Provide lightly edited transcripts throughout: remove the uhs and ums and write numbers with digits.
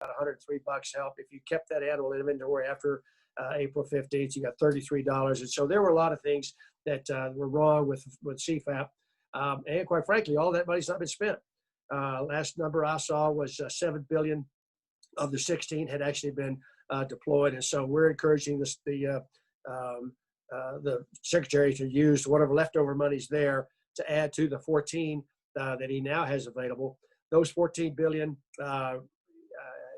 $103 help. If you kept that animal inventory after April 15th, you got $33. And so there were a lot of things that were wrong with CFAP. And quite frankly, all that money's not been spent. Last number I saw was $7 billion of the 16 had actually been deployed. And so we're encouraging the secretary to use whatever leftover money's there to add to the 14 that he now has available. Those 14 billion,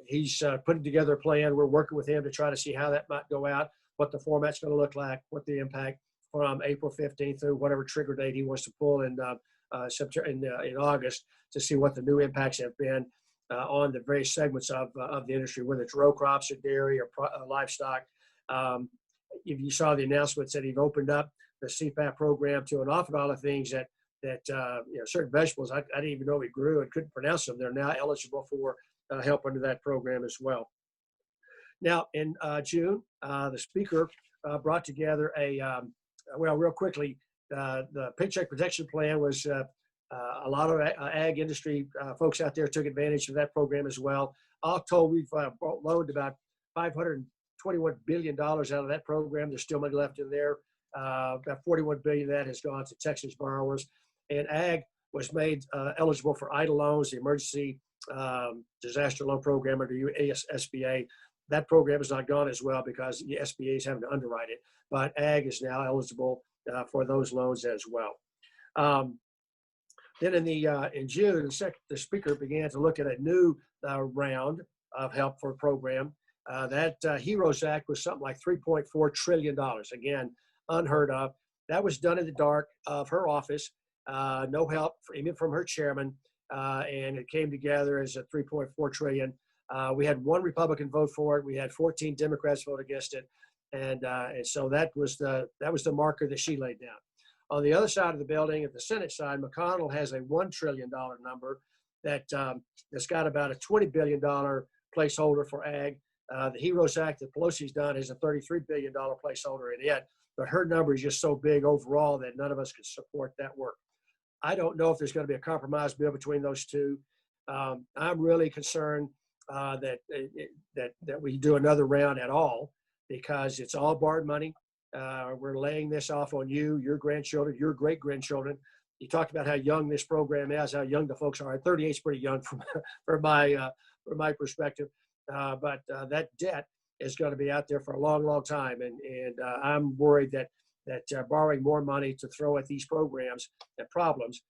he's putting together a plan. We're working with him to try to see how that might go out, what the format's going to look like, what the impact from April 15th through whatever trigger date he wants to pull in September, in August, to see what the new impacts have been on the various segments of the industry, whether it's row crops or dairy or livestock. If you saw the announcements that he've opened up the CFAP program to an awful lot of things that certain vegetables I didn't even know we grew and couldn't pronounce them. They're now eligible for help under that program as well. Now in June, the speaker brought together real quickly, the Paycheck Protection Plan was a lot of ag industry folks out there took advantage of that program as well. All told, we've loaned about $521 billion out of that program. There's still money left in there. About $41 billion of that has gone to Texas borrowers. And ag was made eligible for EIDL loans, the Emergency Disaster Loan Program under SBA. That program has not gone as well because the SBA is having to underwrite it. But ag is now eligible for those loans as well. Then in June, the speaker began to look at a new round of help for a program. That HEROES Act was something like $3.4 trillion. Again, unheard of. That was done in the dark of her office. No help even from her chairman. And it came together as a $3.4 trillion. We had one Republican vote for it. We had 14 Democrats vote against it. And so that was the marker that she laid down. On the other side of the building, at the Senate side, McConnell has a $1 trillion number that's got about a $20 billion placeholder for ag. The HEROES Act that Pelosi's done is a $33 billion placeholder in it, but her number is just so big overall that none of us can support that work. I don't know if there's going to be a compromise bill between those two. I'm really concerned that we do another round at all because it's all borrowed money. We're laying this off on you, your grandchildren, your great-grandchildren. You talked about how young this program is, how young the folks are. 38 is pretty young from my perspective. But that debt is going to be out there for a long, long time. And I'm worried that borrowing more money to throw at these programs and problems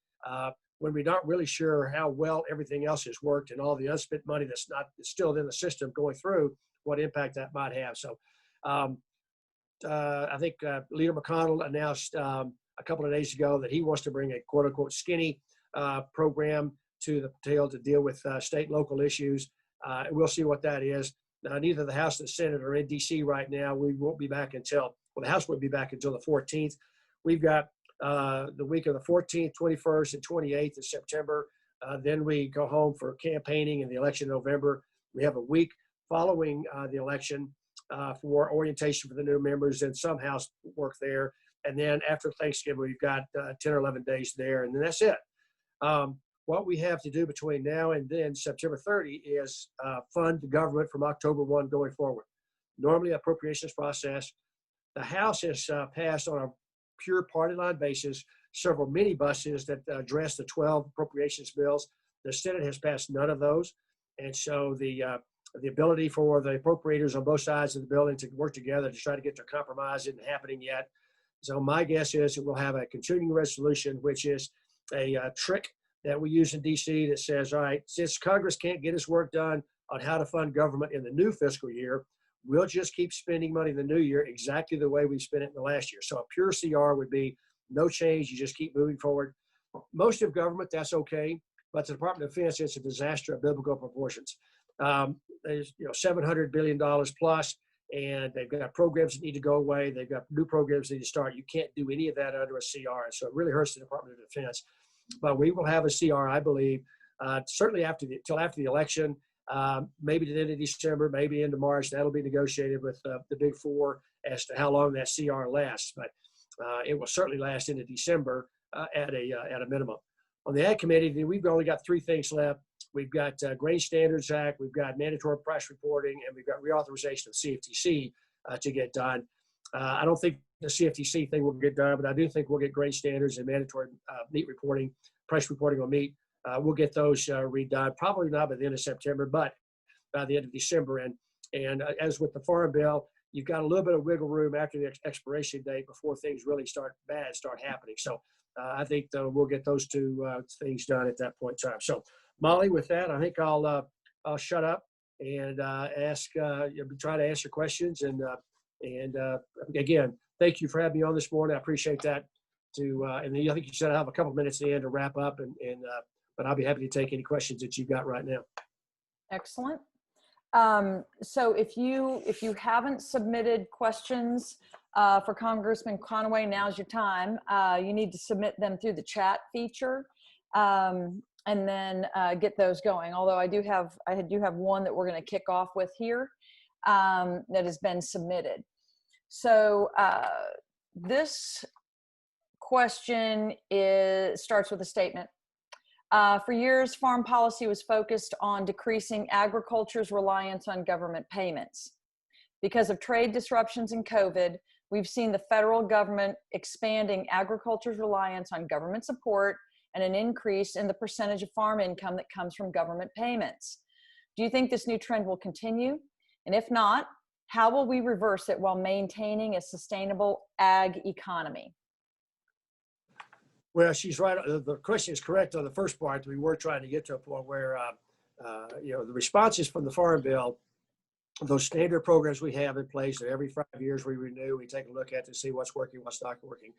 when we're not really sure how well everything else has worked and all the unspent money that's still in the system going through, what impact that might have. So I think Leader McConnell announced a couple of days ago that he wants to bring a quote unquote skinny program to the table to deal with state and local issues. We'll see what that is. Neither the House or the Senate are in D.C. right now. We won't be back the House won't be back until the 14th. We've got the week of the 14th, 21st, and 28th of September. Then we go home for campaigning and the election in November. We have a week following the election for orientation for the new members and some House work there. And then after Thanksgiving, we've got 10 or 11 days there, and then that's it. What we have to do between now and then, September 30, is fund the government from October 1 going forward. Normally, appropriations process. The House has passed on a pure party line basis several minibuses that address the 12 appropriations bills. The Senate has passed none of those. And so the ability for the appropriators on both sides of the building to work together to try to get to a compromise isn't happening yet. So my guess is that we'll have a continuing resolution, which is a trick that we use in D.C. that says, all right, since Congress can't get its work done on how to fund government in the new fiscal year, we'll just keep spending money in the new year exactly the way we spent it in the last year. So a pure CR would be no change. You just keep moving forward. Most of government, that's okay. But the Department of Defense, it's a disaster of biblical proportions. There's $700 billion plus, and they've got programs that need to go away. They've got new programs that need to start. You can't do any of that under a CR. So it really hurts the Department of Defense. But we will have a CR, I believe, certainly till after the election, maybe to the end of December, maybe into March. That'll be negotiated with the Big Four as to how long that CR lasts. But it will certainly last into December at a minimum. On the Ag Committee, we've only got three things left. we've got Grain Standards Act, we've got mandatory price reporting, and we've got reauthorization of CFTC to get done. I don't think the CFTC thing will get done, but I do think we'll get grain standards and mandatory meat reporting, price reporting on meat. We'll get those redone, probably not by the end of September, but by the end of December. And as with the Farm Bill, you've got a little bit of wiggle room after the expiration date before things really start happening. So I think we'll get those two things done at that point in time. So Molly, with that, I think I'll shut up and try to answer questions. And again, thank you for having me on this morning. I appreciate that. And I think you said I have a couple minutes at the end to wrap up, but I'll be happy to take any questions that you've got right now. Excellent. So if you haven't submitted questions for Congressman Conaway, now's your time. You need to submit them through the chat feature, and then get those going. Although I do have one that we're going to kick off with here that has been submitted. So this question starts with a statement. For years, farm policy was focused on decreasing agriculture's reliance on government payments. Because of trade disruptions and COVID, we've seen the federal government expanding agriculture's reliance on government support and an increase in the percentage of farm income that comes from government payments. Do you think this new trend will continue? And if not, how will we reverse it while maintaining a sustainable ag economy? Well, she's right. The question is correct on the first part. We were trying to get to a point where, the responses from the Farm Bill, those standard programs we have in place that every 5 years we renew, we take a look at to see what's working, what's not working.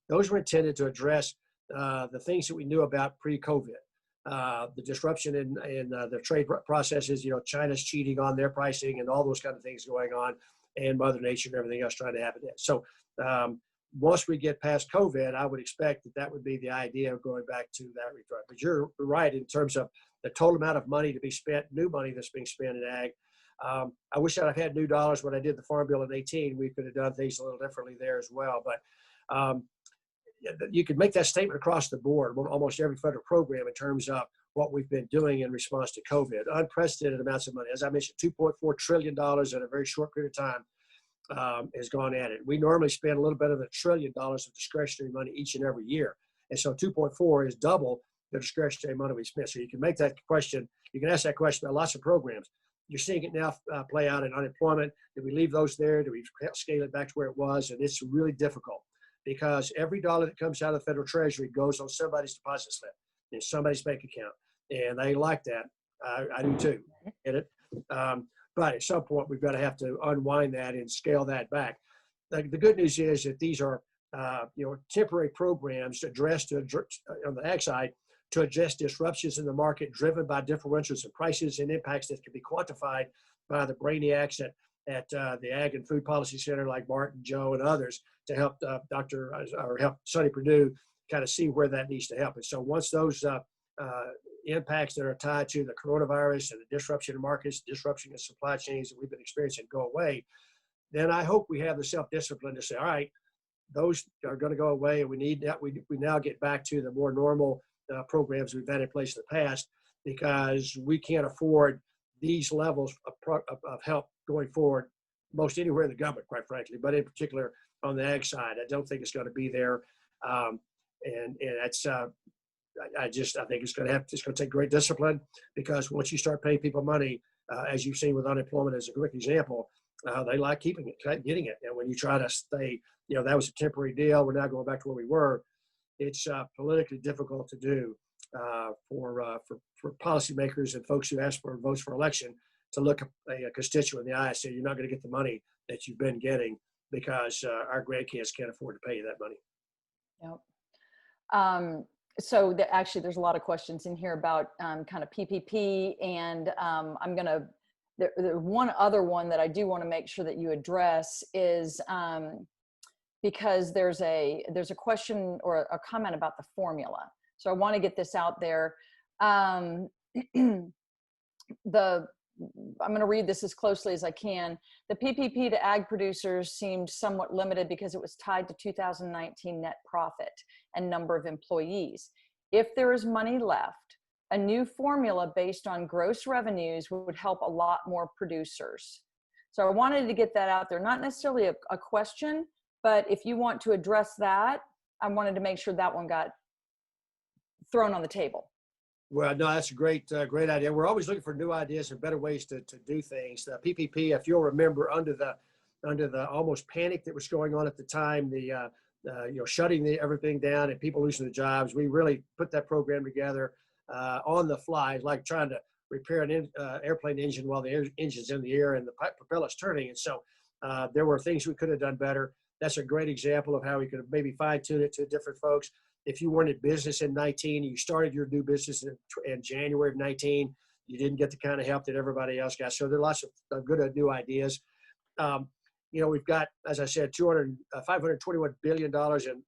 Those were intended to address the things that we knew about pre-COVID, the disruption in the trade processes, China's cheating on their pricing and all those kind of things going on, and Mother Nature and everything else trying to happen. So once we get past COVID, I would expect that would be the idea of going back to that regard. But you're right in terms of the total amount of money to be spent, new money that's being spent in ag. I wish I'd have had new dollars when I did the Farm Bill in 18. We could have done things a little differently there as well. But you could make that statement across the board, almost every federal program, in terms of what we've been doing in response to COVID. Unprecedented amounts of money. As I mentioned, $2.4 trillion in a very short period of time has gone at it. We normally spend a little bit of $1 trillion of discretionary money each and every year. And so 2.4 is double the discretionary money we spend. So you can make that question, you can ask that question about lots of programs. You're seeing it now play out in unemployment. Do we leave those there? Do we scale it back to where it was? And it's really difficult because every dollar that comes out of the federal treasury goes on somebody's deposit slip in somebody's bank account. And they like that. I do too. Get it? But at some point, we've got to have to unwind that and scale that back. The good news is that these are, temporary programs addressed on the ag side to address disruptions in the market driven by differentials in prices and impacts that can be quantified by the brainiacs at the Ag and Food Policy Center like Martin, Joe, and others to help help Sonny Perdue kind of see where that needs to help. And so once those impacts that are tied to the coronavirus and the disruption in markets, disruption in supply chains that we've been experiencing go away, then I hope we have the self-discipline to say, all right, those are going to go away, and we need that. We now get back to the more normal programs we've had in place in the past, because we can't afford these levels of help going forward most anywhere in the government, quite frankly, but in particular on the ag side. I don't think it's going to be there. And that's, I think it's going to take great discipline, because once you start paying people money, as you've seen with unemployment as a quick example, they like getting it. And when you try to stay, that was a temporary deal, we're now going back to where we were. It's politically difficult to do for policymakers and folks who ask for votes for election to look a constituent in the eye and say, you're not going to get the money that you've been getting because our grandkids can't afford to pay you that money. Yep. So actually, there's a lot of questions in here about kind of PPP, and the one other one that I do want to make sure that you address is because there's a question or a comment about the formula. So I want to get this out there. I'm going to read this as closely as I can. The PPP to ag producers seemed somewhat limited because it was tied to 2019 net profit and number of employees. If there is money left, a new formula based on gross revenues would help a lot more producers. So I wanted to get that out there, not necessarily a question, but if you want to address that, I wanted to make sure that one got thrown on the table. Well, no, that's a great idea. We're always looking for new ideas and better ways to do things. The PPP, if you'll remember, under the almost panic that was going on at the time, the shutting everything down and people losing their jobs, we really put that program together on the fly, like trying to repair an airplane engine while the engine's in the air and the propeller's turning. And so there were things we could have done better. That's a great example of how we could have maybe fine-tuned it to different folks. If you weren't in business in 19, you started your new business in January of 19, you didn't get the kind of help that everybody else got. So there are lots of good new ideas. We've got, as I said, $521 billion in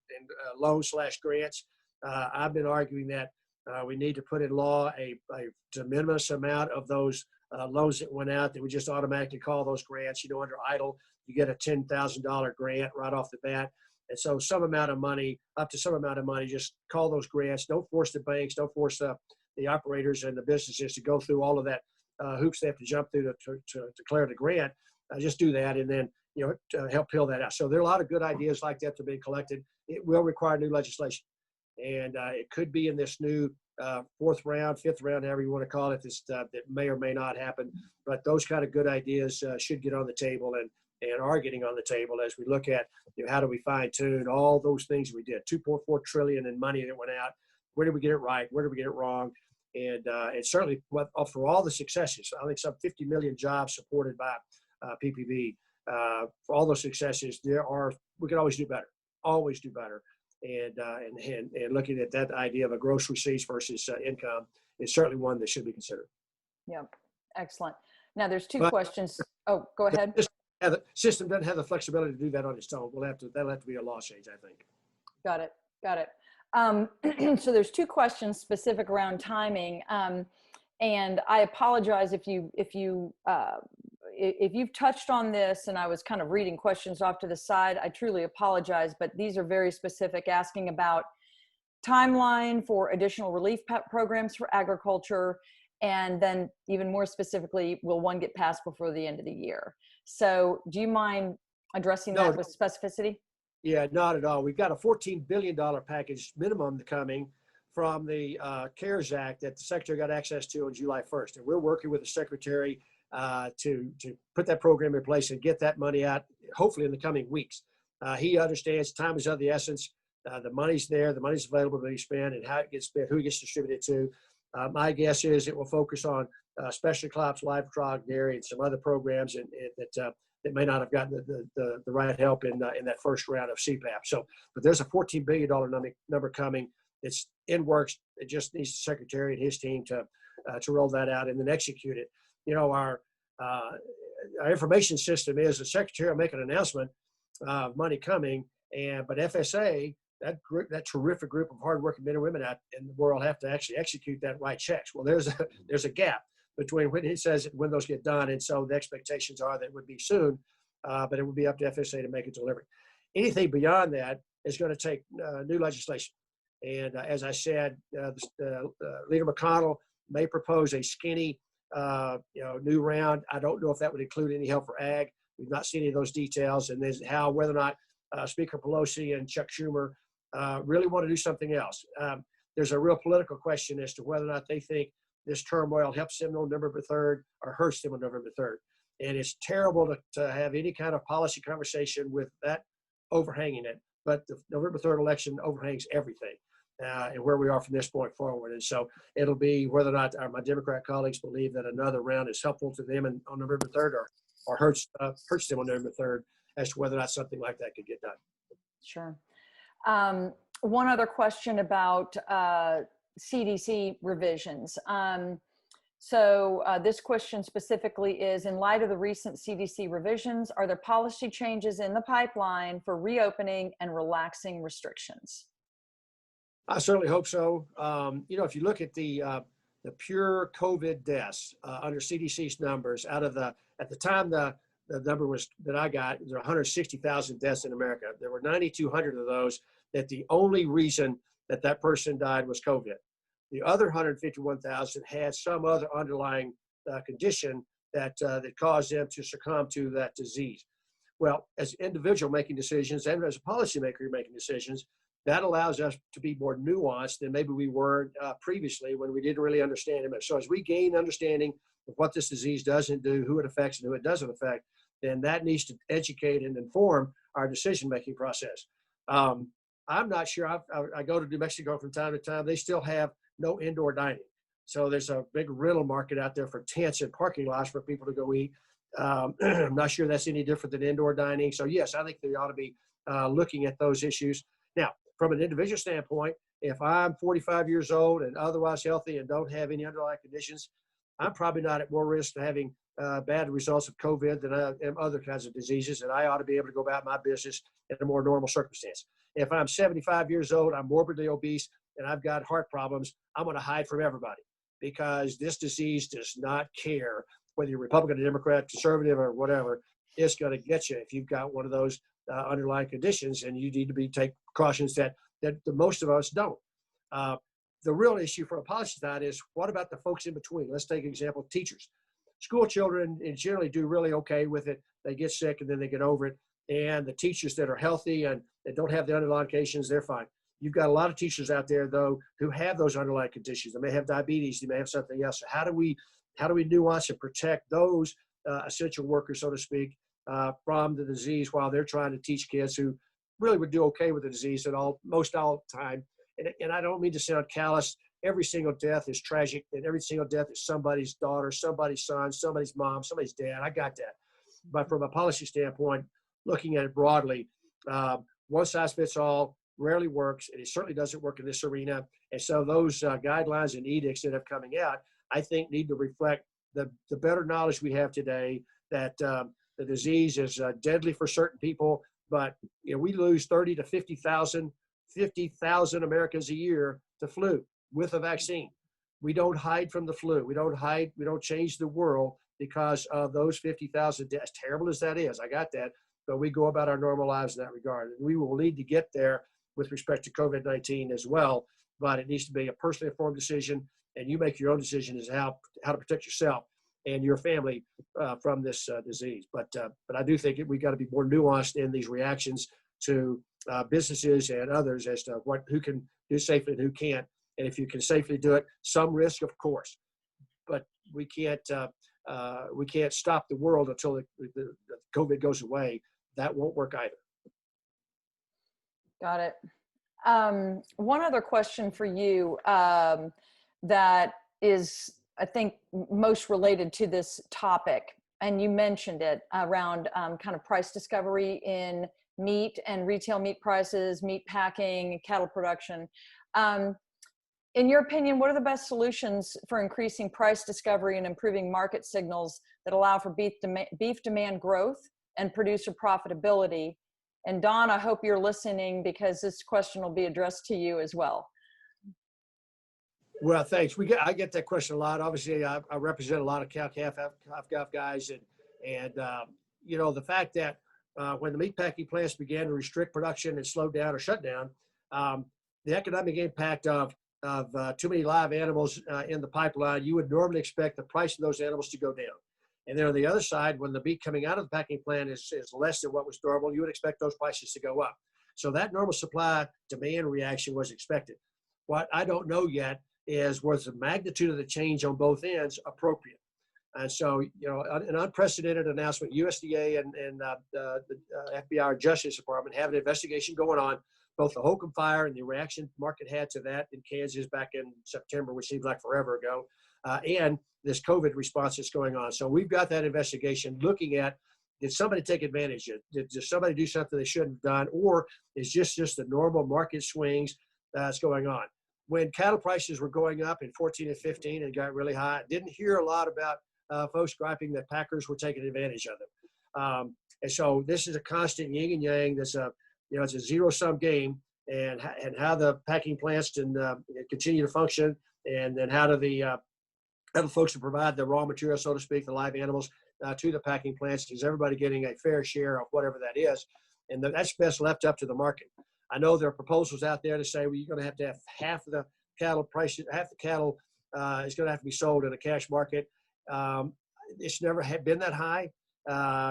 loans/grants. I've been arguing that we need to put in law a de minimis amount of those loans that went out that we just automatically call those grants. Under EIDL, you get a $10,000 grant right off the bat. And so some amount of money, up to some amount of money, just call those grants. Don't force the banks, don't force the operators and the businesses to go through all of that hoops they have to jump through to declare the grant. Just do that and then help peel that out. So there are a lot of good ideas like that to be collected. It will require new legislation. And it could be in this new fourth round, fifth round, however you want to call it, that may or may not happen. But those kind of good ideas should get on the table and are getting on the table as we look at how do we fine tune all those things we did. $2.4 trillion in money that went out. Where did we get it right? Where did we get it wrong? And certainly for all the successes, I think some 50 million jobs supported by PPP. For all those successes, we can always do better. Always do better. And looking at that idea of a gross receipts versus income is certainly one that should be considered. Yep. Excellent. Now there's two questions. Oh, go ahead. The system doesn't have the flexibility to do that on its own. That'll have to be a law change, I think. Got it. So there's two questions specific around timing. And I apologize if you've touched on this and I was kind of reading questions off to the side. I truly apologize, but these are very specific, asking about timeline for additional relief programs for agriculture. And then even more specifically, will one get passed before the end of the year? So do you mind addressing that with specificity? Yeah, not at all. We've got a $14 billion package minimum coming from the CARES Act that the Secretary got access to on July 1st. And we're working with the Secretary to put that program in place and get that money out, hopefully in the coming weeks. He understands time is of the essence. The money's there, the money's available to be spent, and how it gets spent, who it gets distributed to. My guess is it will focus on specialty crops, livestock, dairy, and some other programs that may not have gotten the right help in that first round of CPAP. So, but there's a $14 billion number coming. It's in works. It just needs the Secretary and his team to roll that out and then execute it. Our information system is the Secretary will make an announcement of money coming, but FSA, that terrific group of hardworking men and women out in the world, have to actually execute that, write checks. Well, there's a gap between when he says it, when those get done, and so the expectations are that it would be soon, but it would be up to FSA to make a delivery. Anything beyond that is going to take new legislation. And as I said, Leader McConnell may propose a skinny, new round. I don't know if that would include any help for ag. We've not seen any of those details, and there's whether or not Speaker Pelosi and Chuck Schumer really want to do something else. There's a real political question as to whether or not they think this turmoil helps them on November 3rd or hurts them on November 3rd. And it's terrible to have any kind of policy conversation with that overhanging it. But the November 3rd election overhangs everything and where we are from this point forward. And so it'll be whether or not my Democrat colleagues believe that another round is helpful to them on November 3rd or hurts them on November 3rd as to whether or not something like that could get done. Sure. One other question about CDC revisions. So this question specifically is, in light of the recent CDC revisions, are there policy changes in the pipeline for reopening and relaxing restrictions? I certainly hope so. If you look at the pure COVID deaths under CDC's numbers, at the time the number was that I got, there were 160,000 deaths in America. There were 9,200 of those that the only reason that person died was COVID. The other 151,000 had some other underlying condition that caused them to succumb to that disease. Well, as an individual making decisions and as a policymaker making decisions, that allows us to be more nuanced than maybe we were previously when we didn't really understand it. So as we gain understanding of what this disease doesn't do, who it affects and who it doesn't affect, then that needs to educate and inform our decision-making process. I'm not sure. I go to New Mexico from time to time. They still have no indoor dining. So there's a big rental market out there for tents and parking lots for people to go eat. I'm not sure that's any different than indoor dining. So yes, I think they ought to be looking at those issues. Now, from an individual standpoint, if I'm 45 years old and otherwise healthy and don't have any underlying conditions, I'm probably not at more risk of having bad results of COVID than I am other kinds of diseases, and I ought to be able to go about my business in a more normal circumstance. If I'm 75 years old, I'm morbidly obese, and I've got heart problems, I'm going to hide from everybody because this disease does not care whether you're Republican, Democrat, conservative, or whatever. It's going to get you if you've got one of those underlying conditions, and you need to take precautions that the most of us don't. The real issue for a policy side is what about the folks in between? Let's take an example, teachers. School children generally do really okay with it. They get sick and then they get over it. And the teachers that are healthy and that don't have the underlying conditions, they're fine. You've got a lot of teachers out there, though, who have those underlying conditions. They may have diabetes. They may have something else. So how do we nuance and protect those essential workers, so to speak, from the disease while they're trying to teach kids who really would do okay with the disease most all the time? And I don't mean to sound callous. Every single death is tragic, and every single death is somebody's daughter, somebody's son, somebody's mom, somebody's dad. I got that. But from a policy standpoint, looking at it broadly, one size fits all rarely works, and it certainly doesn't work in this arena. And so those guidelines and edicts that have coming out, I think, need to reflect the better knowledge we have today that the disease is deadly for certain people, but we lose 30 to 50,000 Americans a year to flu with a vaccine. We don't hide from the flu. We don't change the world because of those 50,000 deaths. Terrible as that is, I got that, but we go about our normal lives in that regard. And we will need to get there with respect to COVID-19 as well, but it needs to be a personally informed decision, and you make your own decision as how to protect yourself and your family from this disease. But I do think we got to be more nuanced in these reactions to businesses and others as to who can do safely and who can't. And if you can safely do it, some risk, of course, but we can't stop the world until the COVID goes away. That won't work either. Got it. One other question for you that is, I think, most related to this topic, and you mentioned it around kind of price discovery in meat and retail meat prices, meat packing, cattle production. In your opinion, what are the best solutions for increasing price discovery and improving market signals that allow for beef demand growth and producer profitability? And Don, I hope you're listening because this question will be addressed to you as well. Well, thanks. I get that question a lot. Obviously, I represent a lot of cow-calf, half-calf guys, and the fact that when the meatpacking plants began to restrict production and slow down or shut down, the economic impact of too many live animals in the pipeline, you would normally expect the price of those animals to go down. And then on the other side, when the meat coming out of the packing plant is less than what was normal, you would expect those prices to go up. So that normal supply-demand reaction was expected. What I don't know yet was the magnitude of the change on both ends appropriate? And so, an unprecedented announcement, USDA and the FBI or Justice Department have an investigation going on, both the Holcomb fire and the reaction the market had to that in Kansas back in September, which seems like forever ago, and this COVID response that's going on. So we've got that investigation looking at, did somebody take advantage of it? Did somebody do something they shouldn't have done? Or is just the normal market swings that's going on? When cattle prices were going up in 14 and 15 and got really high, I didn't hear a lot about folks griping that packers were taking advantage of them. And so this is a constant yin and yang. It's a zero-sum game, and how the packing plants can continue to function, and then how do the folks who provide the raw material, so to speak, the live animals to the packing plants, is everybody getting a fair share of whatever that is? And that's best left up to the market. I know there are proposals out there to say, well, you're going to have half of cattle prices, half the cattle is going to have to be sold in a cash market. It's never had been that high.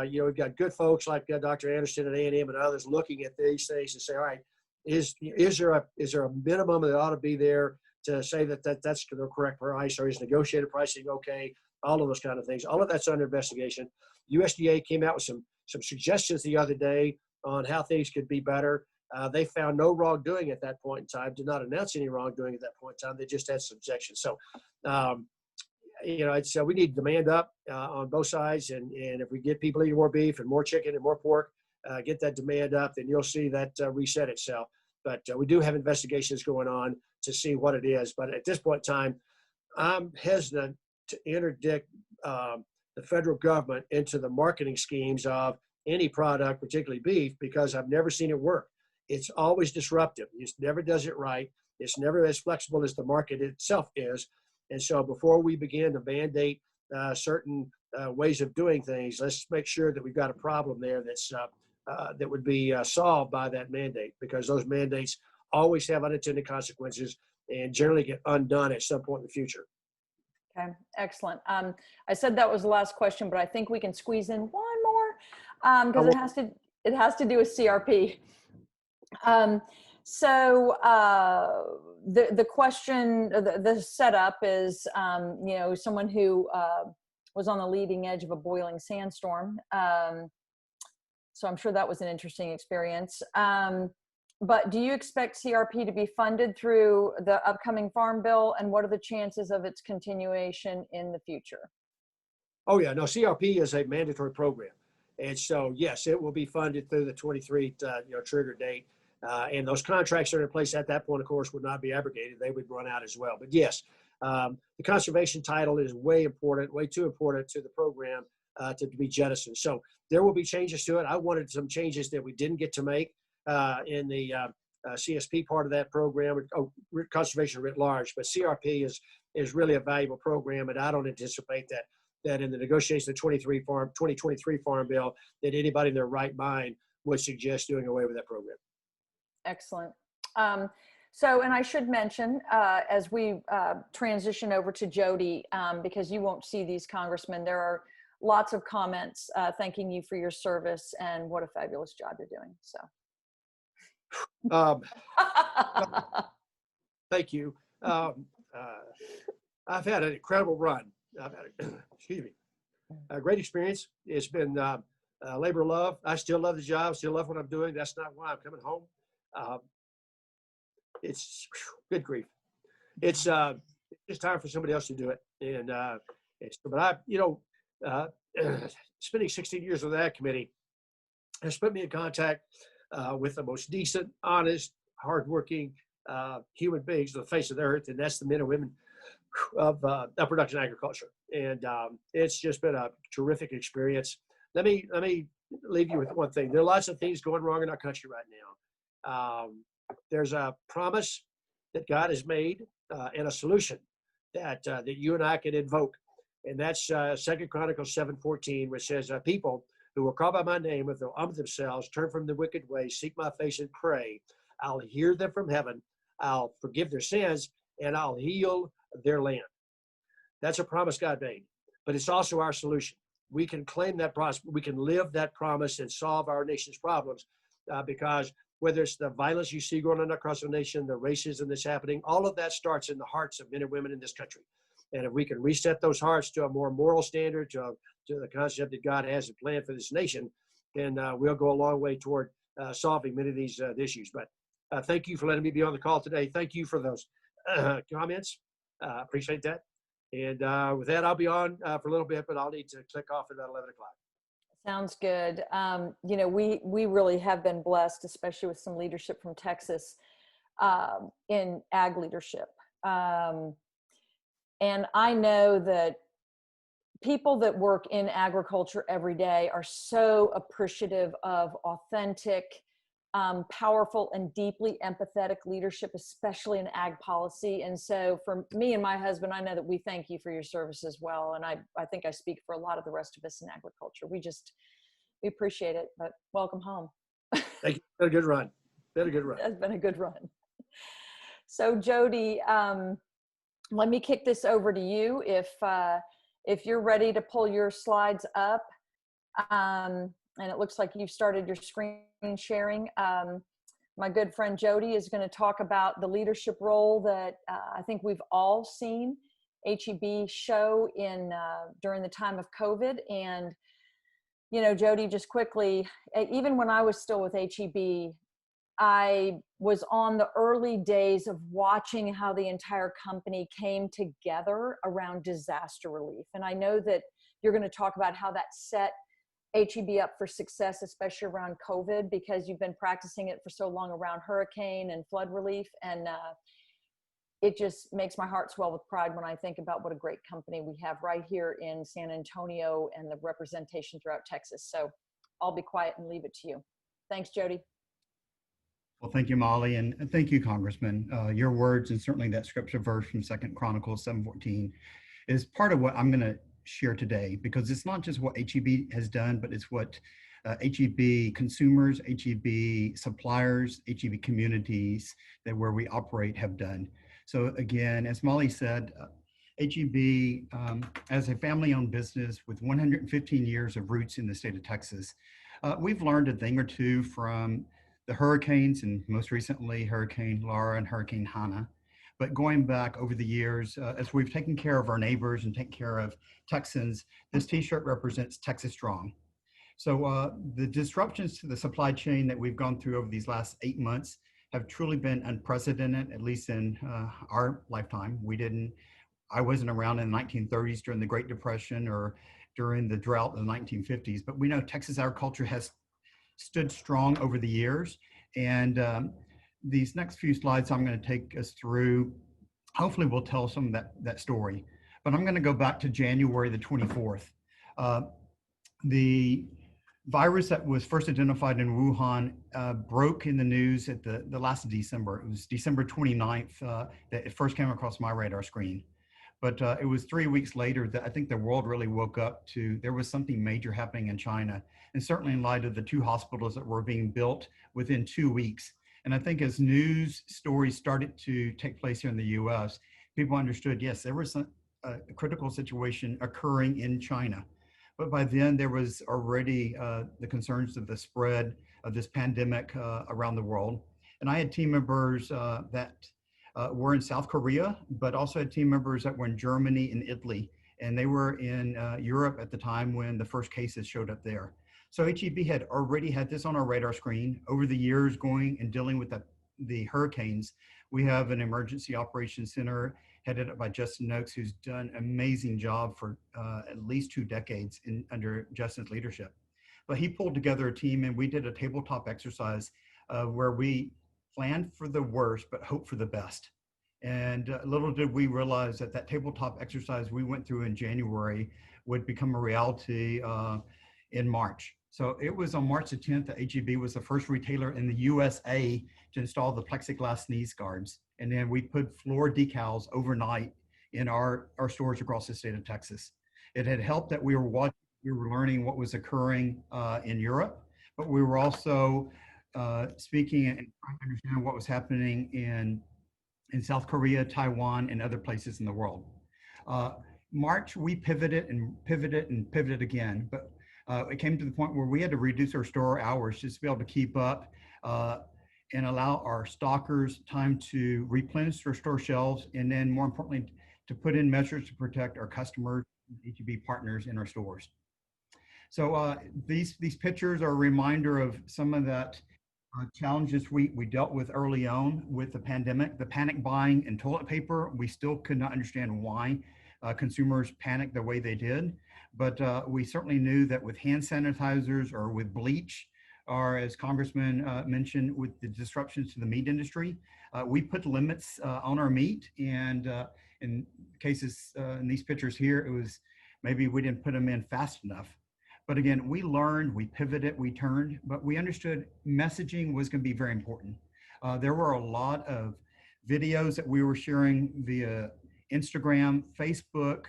We've got good folks like Dr. Anderson at A&M and others looking at these things and say, all right, is there a minimum that ought to be there to say that's the correct price, or is negotiated pricing okay? All of those kind of things. All of that's under investigation. USDA came out with some suggestions the other day on how things could be better. They found no wrongdoing at that point in time, did not announce any wrongdoing at that point in time. They just had some objections. So, we need demand up on both sides. And if we get people eating more beef and more chicken and more pork, get that demand up, then you'll see that reset itself. But we do have investigations going on to see what it is. But at this point in time, I'm hesitant to interdict the federal government into the marketing schemes of any product, particularly beef, because I've never seen it work. It's always disruptive. It never does it right. It's never as flexible as the market itself is. And so before we begin to mandate certain ways of doing things, let's make sure that we've got a problem there that would be solved by that mandate, because those mandates always have unintended consequences and generally get undone at some point in the future. Okay, excellent. I said that was the last question, but I think we can squeeze in one more because it has to do with CRP. The question, the setup is, someone who was on the leading edge of a boiling sandstorm. So I'm sure that was an interesting experience. But do you expect CRP to be funded through the upcoming Farm Bill, and what are the chances of its continuation in the future? Oh yeah, no, CRP is a mandatory program. And so, yes, it will be funded through the 23 trigger date. And those contracts that are in place at that point, of course, would not be abrogated. They would run out as well. But yes, the conservation title is way too important to the program to be jettisoned. So there will be changes to it. I wanted some changes that we didn't get to make in the CSP part of that program, conservation writ large. But CRP is really a valuable program, and I don't anticipate that in the negotiation of the 2023 Farm Bill, that anybody in their right mind would suggest doing away with that program. Excellent. And I should mention, as we transition over to Jody, because you won't see these, Congressman, there are lots of comments thanking you for your service and what a fabulous job you're doing. So. Thank you. I've had an incredible run. I've had a great experience. It's been labor of love. I still love the job, still love what I'm doing. That's not why I'm coming home. It's good grief. It's time for somebody else to do it. And spending 16 years on that committee has put me in contact with the most decent, honest, hardworking human beings on the face of the earth, and that's the men and women of production agriculture. And it's just been a terrific experience. Let me leave you with one thing. There are lots of things going wrong in our country right now. There's a promise that God has made and a solution that you and I can invoke. And that's 2 Chronicles 7:14, which says, people who will call by my name, if they'll humble themselves, turn from the wicked ways, seek my face and pray, I'll hear them from heaven, I'll forgive their sins, and I'll heal their land. That's a promise God made, but it's also our solution. We can claim that promise, we can live that promise and solve our nation's problems because whether it's the violence you see going on across the nation, the racism that's happening, all of that starts in the hearts of men and women in this country. And if we can reset those hearts to a more moral standard, to the concept that God has a plan for this nation, then we'll go a long way toward solving many of these issues. But thank you for letting me be on the call today. Thank you for those comments. Appreciate that. And with that, I'll be on for a little bit, but I'll need to click off at about 11 o'clock. Sounds good. We really have been blessed, especially with some leadership from Texas in ag leadership. And I know that people that work in agriculture every day are so appreciative of authentic, powerful, and deeply empathetic leadership, especially in ag policy. And so for me and my husband, I know that we thank you for your service as well. And I think I speak for a lot of the rest of us in agriculture. We appreciate it, but welcome home. Thank you. Been a good run. It's been a good run. So Jody, let me kick this over to you. If you're ready to pull your slides up, and it looks like you've started your screen sharing. My good friend Jody is going to talk about the leadership role that I think we've all seen HEB show in during the time of COVID. And you know, Jody, just quickly, even when I was still with HEB, I was on the early days of watching how the entire company came together around disaster relief. And I know that you're going to talk about how that set HEB up for success, especially around COVID, because you've been practicing it for so long around hurricane and flood relief. And it just makes my heart swell with pride when I think about what a great company we have right here in San Antonio and the representation throughout Texas. So I'll be quiet and leave it to you. Thanks, Jody. Well, thank you, Molly, and thank you, Congressman. Your words and certainly that scripture verse from 2 Chronicles 7:14 is part of what I'm going to share today, because it's not just what HEB has done, but it's what HEB consumers, HEB suppliers, HEB communities that where we operate have done. So again, as Molly said, HEB, as a family-owned business with 115 years of roots in the state of Texas, we've learned a thing or two from the hurricanes, and most recently Hurricane Laura and Hurricane Hannah. But going back over the years, as we've taken care of our neighbors and taken care of Texans, this t-shirt represents Texas Strong. So the disruptions to the supply chain that we've gone through over these last 8 months have truly been unprecedented, at least in our lifetime. I wasn't around in the 1930s during the Great Depression or during the drought of the 1950s, but we know Texas agriculture has stood strong over the years. And these next few slides I'm going to take us through, hopefully will tell some of that story. But I'm going to go back to January the 24th. The virus that was first identified in Wuhan broke in the news at the last of December. It was December 29th that it first came across my radar screen. But it was 3 weeks later that I think the world really woke up to there was something major happening in China. And certainly in light of the 2 hospitals that were being built within 2 weeks. And I think as news stories started to take place here in the US, people understood, yes, there was a critical situation occurring in China. But by then there was already the concerns of the spread of this pandemic around the world. And I had team members that were in South Korea, but also had team members that were in Germany and Italy. And they were in Europe at the time when the first cases showed up there. So HEB had already had this on our radar screen. Over the years going and dealing with the hurricanes, we have an emergency operations center headed up by Justin Oakes, who's done an amazing job for at least 2 decades under Justin's leadership. But he pulled together a team and we did a tabletop exercise where we planned for the worst, but hoped for the best. And little did we realize that tabletop exercise we went through in January would become a reality in March. So it was on March the 10th that HEB was the first retailer in the USA to install the plexiglass sneeze guards. And then we put floor decals overnight in our stores across the state of Texas. It had helped that we were learning what was occurring in Europe, but we were also speaking and trying to understand what was happening in South Korea, Taiwan, and other places in the world. March, we pivoted and pivoted and pivoted again, but it came to the point where we had to reduce our store hours just to be able to keep up and allow our stockers time to replenish their store shelves, and then more importantly, to put in measures to protect our customers, HEB partners in our stores. So these pictures are a reminder of some of that challenges we dealt with early on with the pandemic. The panic buying in toilet paper, we still could not understand why consumers panicked the way they did. But we certainly knew that with hand sanitizers or with bleach, or as Congressman mentioned, with the disruptions to the meat industry, we put limits on our meat. And in cases, in these pictures here, it was maybe we didn't put them in fast enough. But again, we learned, we pivoted, we turned, but we understood messaging was going to be very important. There were a lot of videos that we were sharing via Instagram, Facebook,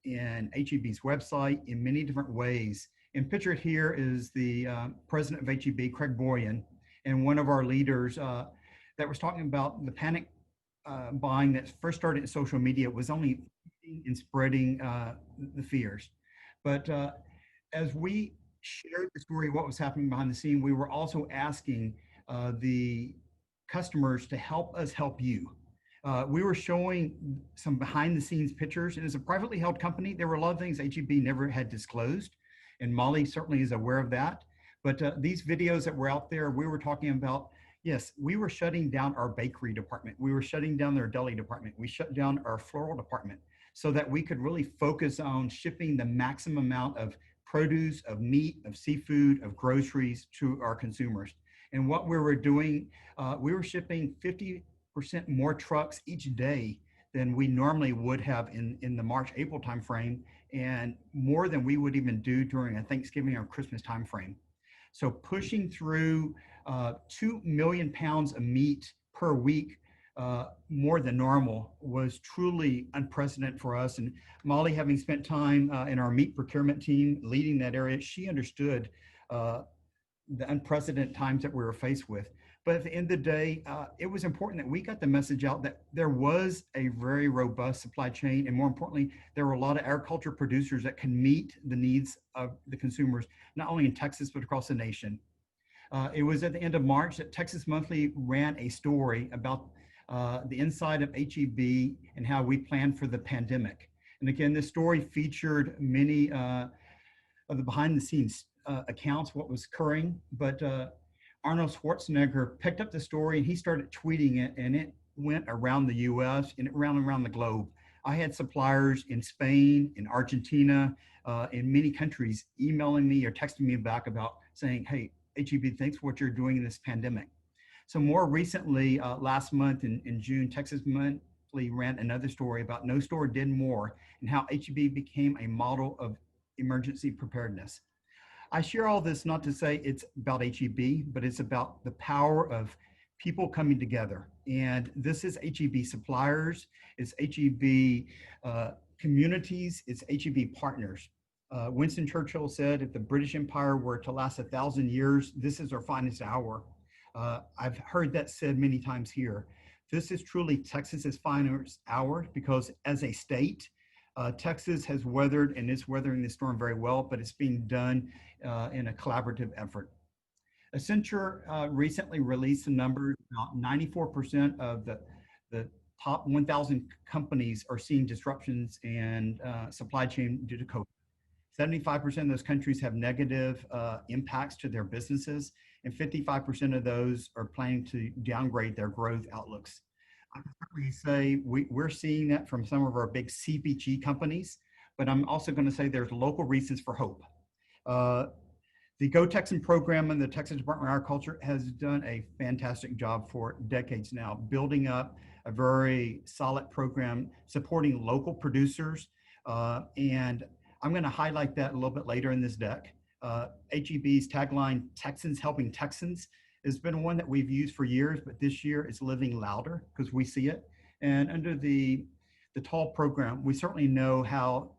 and HEB's website in many different ways. And pictured here is the president of HEB, Craig Boyan, and one of our leaders that was talking about the panic buying that first started in social media was only in spreading the fears. But as we shared the story of what was happening behind the scene, we were also asking the customers to help us help you. We were showing some behind the scenes pictures, and as a privately held company, there were a lot of things HEB never had disclosed, and Molly certainly is aware of that. But these videos that were out there, we were talking about, yes, we were shutting down our bakery department. We were shutting down their deli department. We shut down our floral department so that we could really focus on shipping the maximum amount of produce, of meat, of seafood, of groceries to our consumers. And what we were doing, we were shipping 50% more trucks each day than we normally would have in the March, April timeframe, and more than we would even do during a Thanksgiving or Christmas timeframe. So pushing through 2 million pounds of meat per week, more than normal, was truly unprecedented for us. And Molly, having spent time in our meat procurement team leading that area, she understood the unprecedented times that we were faced with. But at the end of the day, it was important that we got the message out that there was a very robust supply chain. And more importantly, there were a lot of agriculture producers that can meet the needs of the consumers, not only in Texas, but across the nation. It was at the end of March that Texas Monthly ran a story about the inside of HEB and how we planned for the pandemic. And again, this story featured many of the behind the scenes accounts, what was occurring, but Arnold Schwarzenegger picked up the story and he started tweeting it, and it went around the US and around the globe. I had suppliers in Spain, in Argentina, in many countries emailing me or texting me back about saying, hey, HEB, thanks for what you're doing in this pandemic. So more recently, last month in June, Texas Monthly ran another story about No Store Did More and how HEB became a model of emergency preparedness. I share all this not to say it's about HEB, but it's about the power of people coming together. And this is HEB suppliers, it's HEB communities, it's HEB partners. Winston Churchill said, if the British Empire were to last 1,000 years, this is our finest hour. I've heard that said many times here. This is truly Texas's finest hour because as a state, Texas has weathered and is weathering the storm very well, but it's being done in a collaborative effort. Accenture recently released some numbers. About 94% of the top 1,000 companies are seeing disruptions in supply chain due to COVID. 75% of those countries have negative impacts to their businesses, and 55% of those are planning to downgrade their growth outlooks. I can certainly say we're seeing that from some of our big CPG companies, but I'm also going to say there's local reasons for hope. The Go Texan program and the Texas Department of Agriculture has done a fantastic job for decades now, building up a very solid program supporting local producers. And I'm going to highlight that a little bit later in this deck. HEB's tagline, Texans Helping Texans, has been one that we've used for years, but this year it's living louder because we see it. And under the TALL program, we certainly know how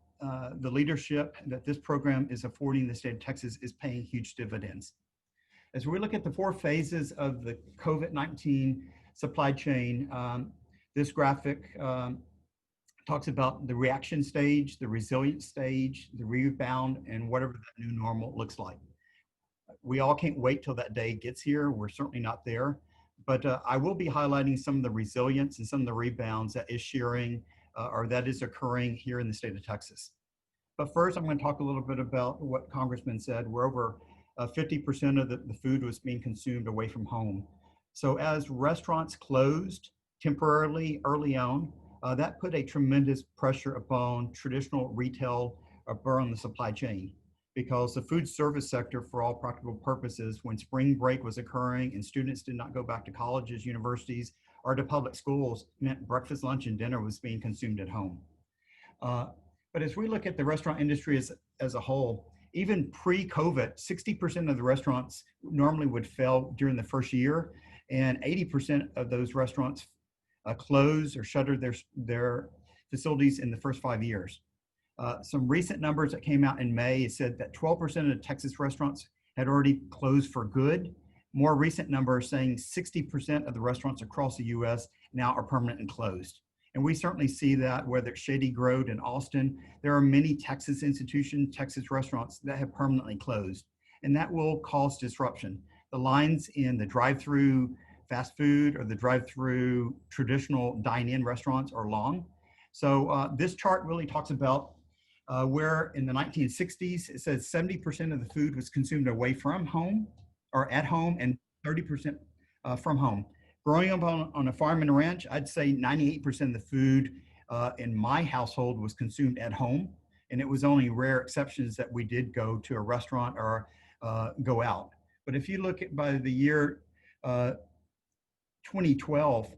the leadership that this program is affording the state of Texas is paying huge dividends. As we look at the 4 phases of the COVID-19 supply chain, this graphic talks about the reaction stage, the resilience stage, the rebound, and whatever that new normal looks like. We all can't wait till that day gets here. We're certainly not there, but I will be highlighting some of the resilience and some of the rebounds that is sharing or that is occurring here in the state of Texas. But first, I'm going to talk a little bit about what Congressman said. We're over 50% of the food was being consumed away from home. So as restaurants closed temporarily early on, that put a tremendous pressure upon traditional retail or on the supply chain, because the food service sector, for all practical purposes, when spring break was occurring and students did not go back to colleges, universities, or to public schools, meant breakfast, lunch, and dinner was being consumed at home. But as we look at the restaurant industry as a whole, even pre-COVID, 60% of the restaurants normally would fail during the first year, and 80% of those restaurants closed or shuttered their facilities in the first 5 years. Some recent numbers that came out in May said that 12% of Texas restaurants had already closed for good. More recent numbers saying 60% of the restaurants across the US now are permanently closed. And we certainly see that, whether it's Shady Grove in Austin, there are many Texas institutions, Texas restaurants that have permanently closed. And that will cause disruption. The lines in the drive-through fast food or the drive-through traditional dine-in restaurants are long. So this chart really talks about where in the 1960s, it says 70% of the food was consumed away from home or at home and 30% from home. Growing up on a farm and a ranch, I'd say 98% of the food in my household was consumed at home. And it was only rare exceptions that we did go to a restaurant or go out. But if you look at by the year 2012,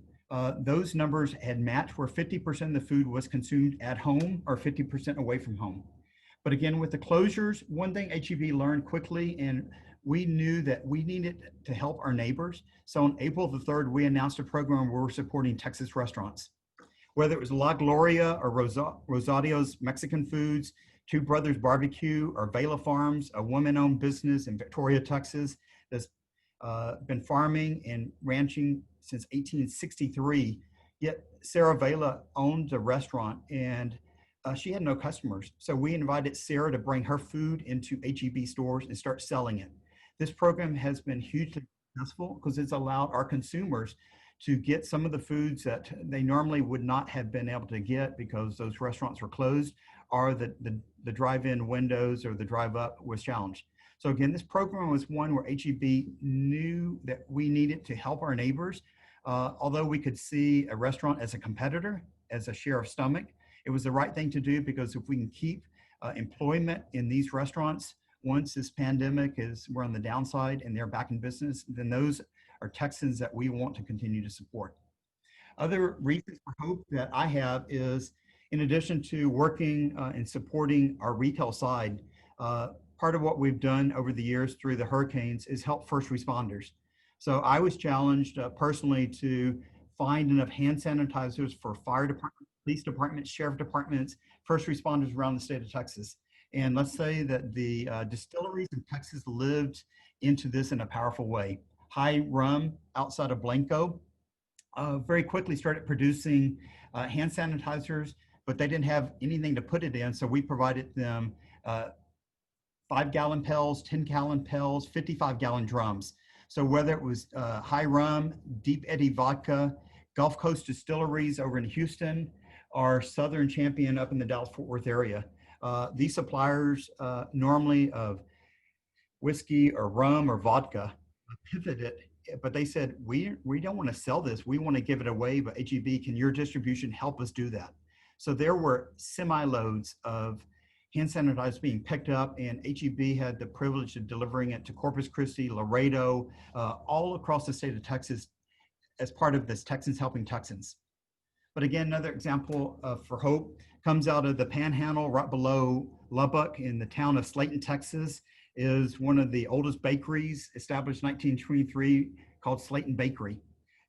those numbers had matched where 50% of the food was consumed at home or 50% away from home. But again, with the closures, one thing HEB learned quickly, and we knew that we needed to help our neighbors. So on April the 3rd, we announced a program where we're supporting Texas restaurants. Whether it was La Gloria or Rosario's Mexican Foods, Two Brothers Barbecue, or Vela Farms, a woman-owned business in Victoria, Texas, that's been farming and ranching since 1863. Yet Sarah Vela owned a restaurant and she had no customers. So we invited Sarah to bring her food into HEB stores and start selling it. This program has been hugely successful because it's allowed our consumers to get some of the foods that they normally would not have been able to get because those restaurants were closed, or the drive-in windows or the drive-up was challenged. So again, this program was one where HEB knew that we needed to help our neighbors. Although we could see a restaurant as a competitor, as a share of stomach, it was the right thing to do, because if we can keep employment in these restaurants, once this pandemic we're on the downside and they're back in business, then those are Texans that we want to continue to support. Other reasons for hope that I have is, in addition to working and supporting our retail side, part of what we've done over the years through the hurricanes is help first responders. So I was challenged personally to find enough hand sanitizers for fire departments, police departments, sheriff departments, first responders around the state of Texas. And let's say that the distilleries in Texas lived into this in a powerful way. High Rum outside of Blanco very quickly started producing hand sanitizers, but they didn't have anything to put it in. So we provided them 5-gallon pails, 10-gallon pails, 55-gallon drums. So whether it was High Rum, Deep Eddy Vodka, Gulf Coast Distilleries over in Houston, or Southern Champion up in the Dallas-Fort Worth area, these suppliers normally of whiskey or rum or vodka pivoted, but they said, we don't want to sell this. We want to give it away, but HEB, can your distribution help us do that? So there were semi-loads of hand sanitizers being picked up, and HEB had the privilege of delivering it to Corpus Christi, Laredo, all across the state of Texas as part of this Texans Helping Texans. But again, another example for hope comes out of the Panhandle right below Lubbock in the town of Slayton, Texas, is one of the oldest bakeries established in 1923 called Slayton Bakery.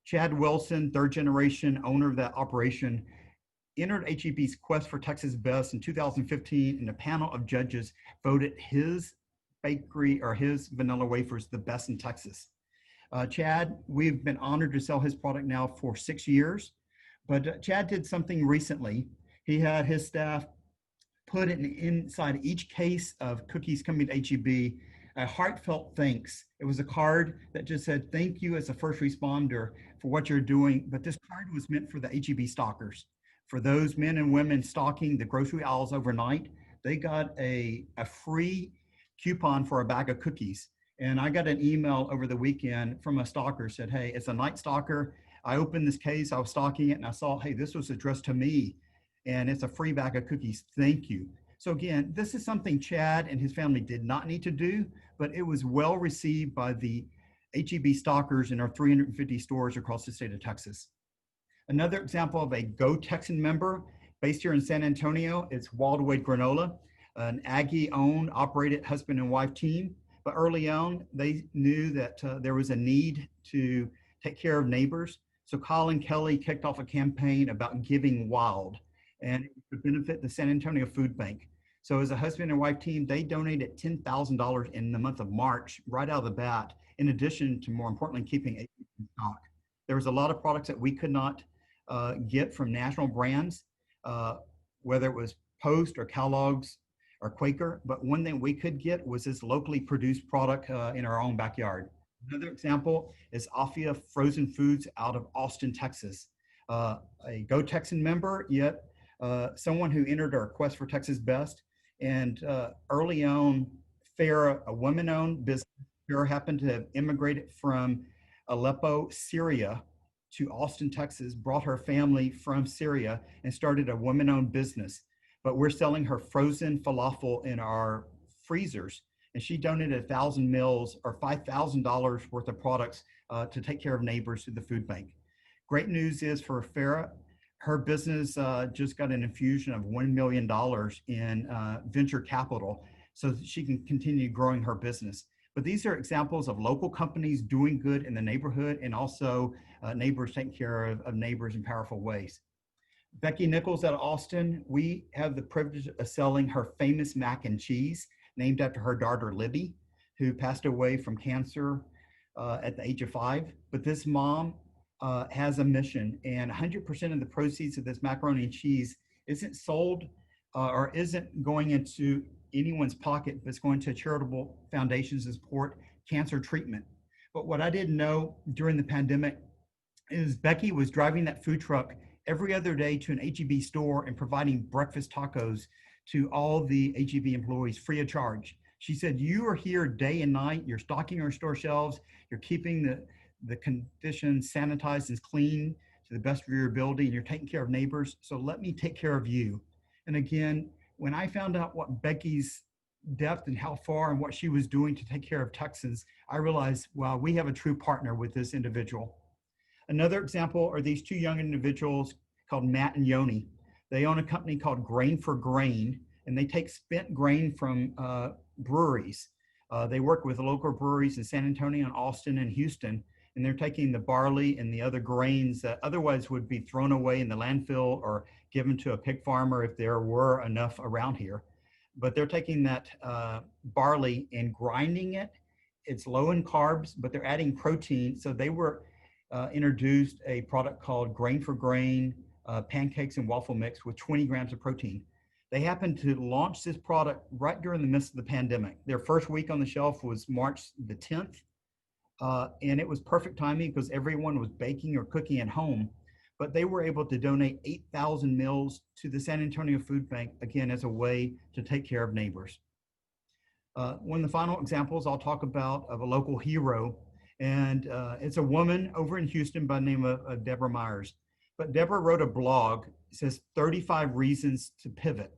Chad Wilson, third generation owner of that operation, entered HEB's Quest for Texas Best in 2015, and a panel of judges voted his bakery or his vanilla wafers the best in Texas. Chad, we've been honored to sell his product now for 6 years, but Chad did something recently. He had his staff put inside each case of cookies coming to HEB a heartfelt thanks. It was a card that just said, thank you as a first responder for what you're doing, but this card was meant for the HEB stalkers. For those men and women stocking the grocery aisles overnight, they got a free coupon for a bag of cookies. And I got an email over the weekend from a stalker, said, hey, it's a night stalker. I opened this case, I was stalking it, and I saw, hey, this was addressed to me, and it's a free bag of cookies. Thank you. So again, this is something Chad and his family did not need to do, but it was well received by the HEB stalkers in our 350 stores across the state of Texas. Another example of a Go Texan member based here in San Antonio, it's Wildwood Granola, an Aggie-owned, operated husband and wife team. But early on, they knew that there was a need to take care of neighbors. So Colin Kelly kicked off a campaign about giving wild, and it would benefit the San Antonio Food Bank. So as a husband and wife team, they donated $10,000 in the month of March, right out of the bat, in addition to, more importantly, keeping HEB in stock. There was a lot of products that we could not get from national brands, whether it was Post or Kellogg's or Quaker, but one thing we could get was this locally produced product in our own backyard. Another example is Afia Frozen Foods out of Austin, Texas. A Go Texan member, yet someone who entered our Quest for Texas Best. And early on, Farah, a women-owned business, Farah happened to have immigrated from Aleppo, Syria, to Austin, Texas, brought her family from Syria and started a women-owned business. But we're selling her frozen falafel in our freezers. And she donated 1,000 meals or $5,000 worth of products to take care of neighbors through the food bank. Great news is for Farah, her business just got an infusion of $1 million in venture capital so that she can continue growing her business. But these are examples of local companies doing good in the neighborhood and also neighbors taking care of neighbors in powerful ways. Becky Nichols out of Austin, we have the privilege of selling her famous mac and cheese named after her daughter, Libby, who passed away from cancer at the age of 5. But this mom has a mission, and 100% of the proceeds of this macaroni and cheese isn't sold or isn't going into anyone's pocket, but it's going to charitable foundations to support cancer treatment. But what I didn't know during the pandemic is Becky was driving that food truck every other day to an HEB store and providing breakfast tacos to all the HEB employees free of charge. She said, you are here day and night, you're stocking our store shelves, you're keeping the conditions sanitized and clean to the best of your ability, and you're taking care of neighbors, so let me take care of you. And again, when I found out what Becky's depth and how far and what she was doing to take care of Texans, I realized, wow, we have a true partner with this individual. Another example are these two young individuals called Matt and Yoni. They own a company called Grain for Grain, and they take spent grain from breweries. They work with local breweries in San Antonio and Austin and Houston, and they're taking the barley and the other grains that otherwise would be thrown away in the landfill or given to a pig farmer if there were enough around here. But they're taking that barley and grinding it. It's low in carbs, but they're adding protein. So they were introduced a product called Grain for Grain pancakes and waffle mix with 20 grams of protein. They happened to launch this product right during the midst of the pandemic. Their first week on the shelf was March the 10th. And it was perfect timing because everyone was baking or cooking at home. But they were able to donate 8,000 meals to the San Antonio Food Bank, again, as a way to take care of neighbors. One of the final examples I'll talk about of a local hero, and it's a woman over in Houston by the name of Deborah Myers. But Deborah wrote a blog, it says 35 Reasons to Pivot.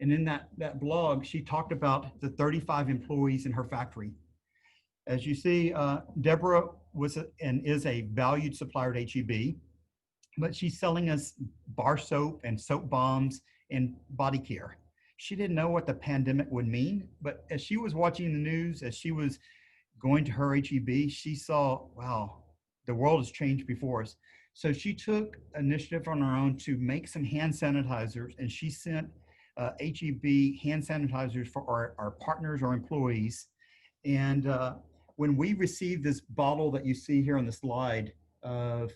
And in that blog, she talked about the 35 employees in her factory. As you see, Deborah was and is a valued supplier at HEB, but she's selling us bar soap and soap bombs and body care. She didn't know what the pandemic would mean, but as she was watching the news, as she was going to her HEB, she saw, wow, the world has changed before us. So she took initiative on her own to make some hand sanitizers, and she sent HEB hand sanitizers for our partners or employees. And when we received this bottle that you see here on the slide of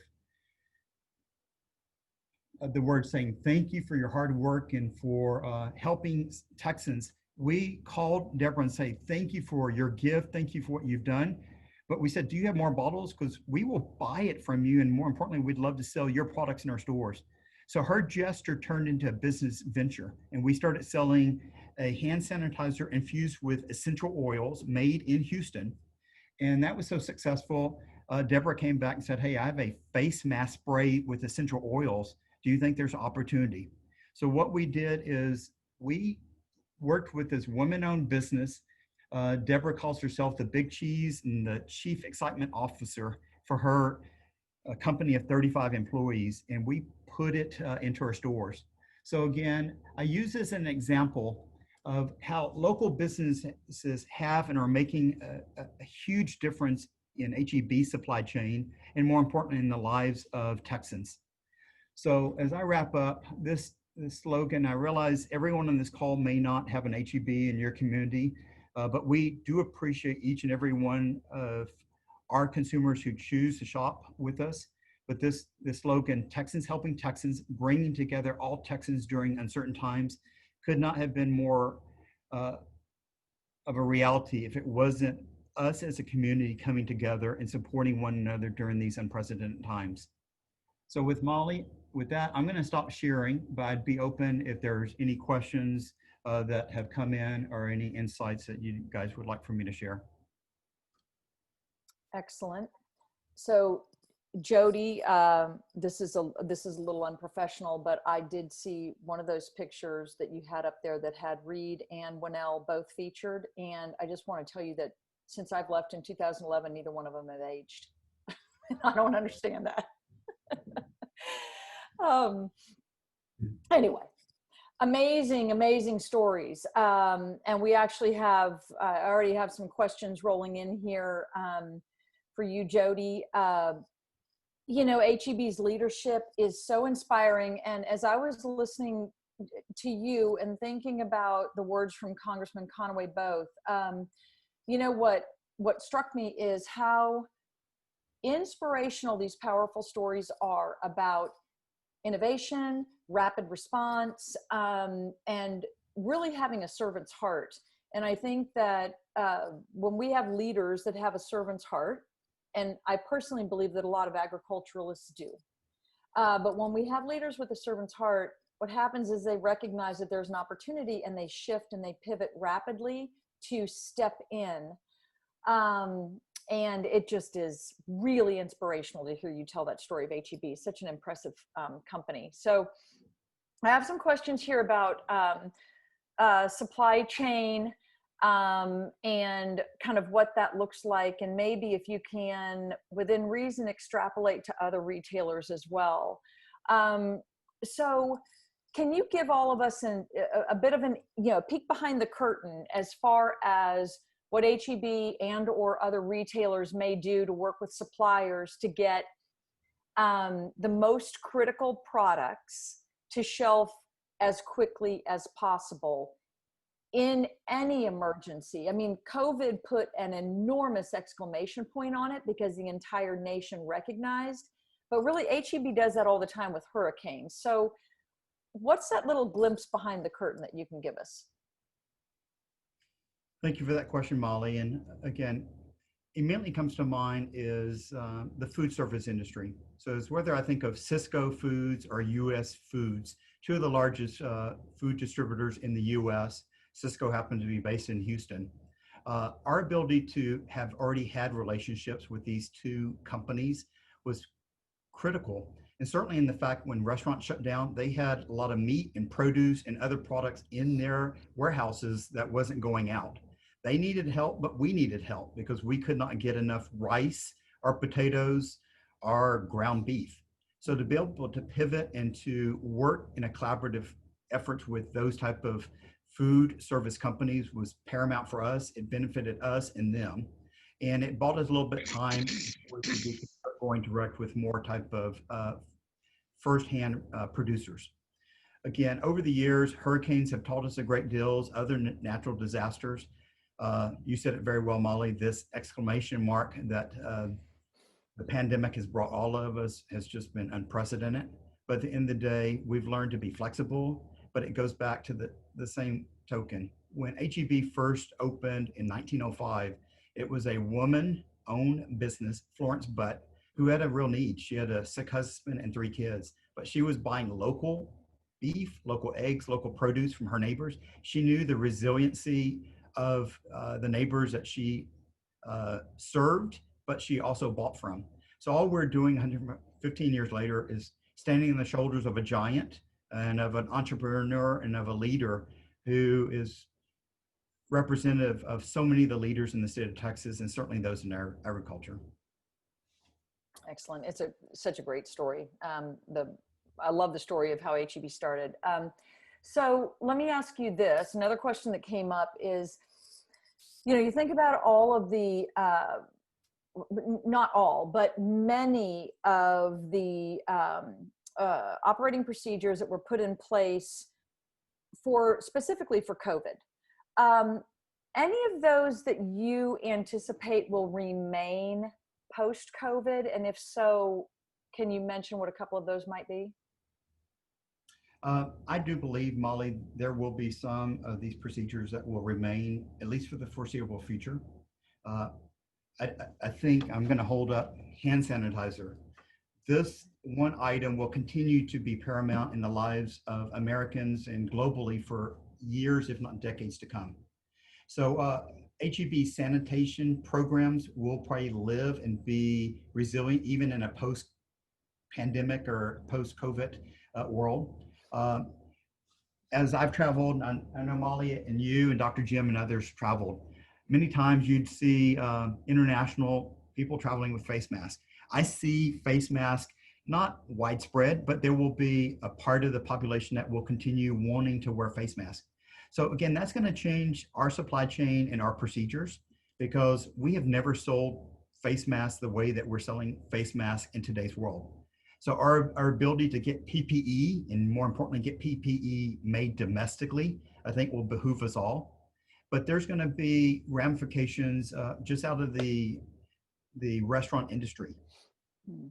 the word saying, thank you for your hard work and for helping Texans, we called Deborah and say, thank you for your gift. Thank you for what you've done. But we said, do you have more bottles? Because we will buy it from you. And more importantly, we'd love to sell your products in our stores. So her gesture turned into a business venture. And we started selling a hand sanitizer infused with essential oils made in Houston. And that was so successful. Deborah came back and said, hey, I have a face mask spray with essential oils. Do you think there's opportunity? So what we did is we worked with this woman-owned business. Deborah calls herself the Big Cheese and the Chief Excitement Officer for her company of 35 employees, and we put it into our stores. So again, I use this as an example of how local businesses have and are making a huge difference in HEB supply chain, and more importantly, in the lives of Texans. So as I wrap up this slogan, I realize everyone on this call may not have an HEB in your community, but we do appreciate each and every one of our consumers who choose to shop with us. But this slogan, Texans helping Texans, bringing together all Texans during uncertain times, could not have been more of a reality if it wasn't us as a community coming together and supporting one another during these unprecedented times. So with Molly, with that, I'm going to stop sharing, but I'd be open if there's any questions that have come in or any insights that you guys would like for me to share. Excellent. So Jody, this is a little unprofessional, but I did see one of those pictures that you had up there that had Reed and Winnell both featured. And I just want to tell you that since I've left in 2011, neither one of them have aged. I don't understand that. Anyway, amazing stories. And we actually have, I already have some questions rolling in here for you, Jody. You know, HEB's leadership is so inspiring. And as I was listening to you and thinking about the words from Congressman Conaway both, you know, what struck me is how inspirational these powerful stories are about innovation, rapid response, and really having a servant's heart. And I think that when we have leaders that have a servant's heart, and I personally believe that a lot of agriculturalists do, but when we have leaders with a servant's heart, what happens is they recognize that there's an opportunity and they shift and they pivot rapidly to step in. And it just is really inspirational to hear you tell that story of HEB. Such an impressive company. So I have some questions here about supply chain and kind of what that looks like. And maybe if you can, within reason, extrapolate to other retailers as well. So can you give all of us a bit of an, you know, peek behind the curtain as far as what HEB and or other retailers may do to work with suppliers to get the most critical products to shelf as quickly as possible in any emergency? I mean, COVID put an enormous exclamation point on it because the entire nation recognized, but really HEB does that all the time with hurricanes. So what's that little glimpse behind the curtain that you can give us? Thank you for that question, Molly. And again, immediately comes to mind is the food service industry. So it's whether I think of Sysco Foods or US Foods, two of the largest food distributors in the US. Sysco happens to be based in Houston. Our ability to have already had relationships with these two companies was critical. And certainly in the fact when restaurants shut down, they had a lot of meat and produce and other products in their warehouses that wasn't going out. They needed help, but we needed help because we could not get enough rice or potatoes or ground beef. So to be able to pivot and to work in a collaborative effort with those type of food service companies was paramount for us. It benefited us and them. And it bought us a little bit of time we could be going direct with more type of firsthand producers. Again, over the years, hurricanes have taught us a great deal, other natural disasters. You said it very well, Molly, this exclamation mark that the pandemic has brought all of us has just been unprecedented. But at the end of the day, we've learned to be flexible, but it goes back to the same token. When HEB first opened in 1905, it was a woman-owned business, Florence Butt, who had a real need. She had a sick husband and 3 kids, but she was buying local beef, local eggs, local produce from her neighbors. She knew the resiliency of the neighbors that she served, but she also bought from. So all we're doing 115 years later is standing on the shoulders of a giant and of an entrepreneur and of a leader who is representative of so many of the leaders in the state of Texas and certainly those in our agriculture. Excellent. It's such a great story. I love the story of how HEB started. So let me ask you this. Another question that came up is, you know, you think about all of the, not all, but many of the operating procedures that were put in place specifically for COVID. Any of those that you anticipate will remain post-COVID? And if so, Can you mention what a couple of those might be? I do believe, Molly, there will be some of these procedures that will remain, at least for the foreseeable future. Uh, I think I'm going to hold up hand sanitizer. This one item will continue to be paramount in the lives of Americans and globally for years, if not decades to come. So HEB sanitation programs will probably live and be resilient even in a post-pandemic or post-COVID world. As I've traveled, I know Molly and you and Dr. Jim and others traveled, many times you'd see international people traveling with face masks. I see face masks not widespread, but there will be a part of the population that will continue wanting to wear face masks. So again, that's going to change our supply chain and our procedures, because we have never sold face masks the way that we're selling face masks in today's world. So our ability to get PPE, and more importantly, get PPE made domestically, I think will behoove us all. But there's going to be ramifications just out of the restaurant industry,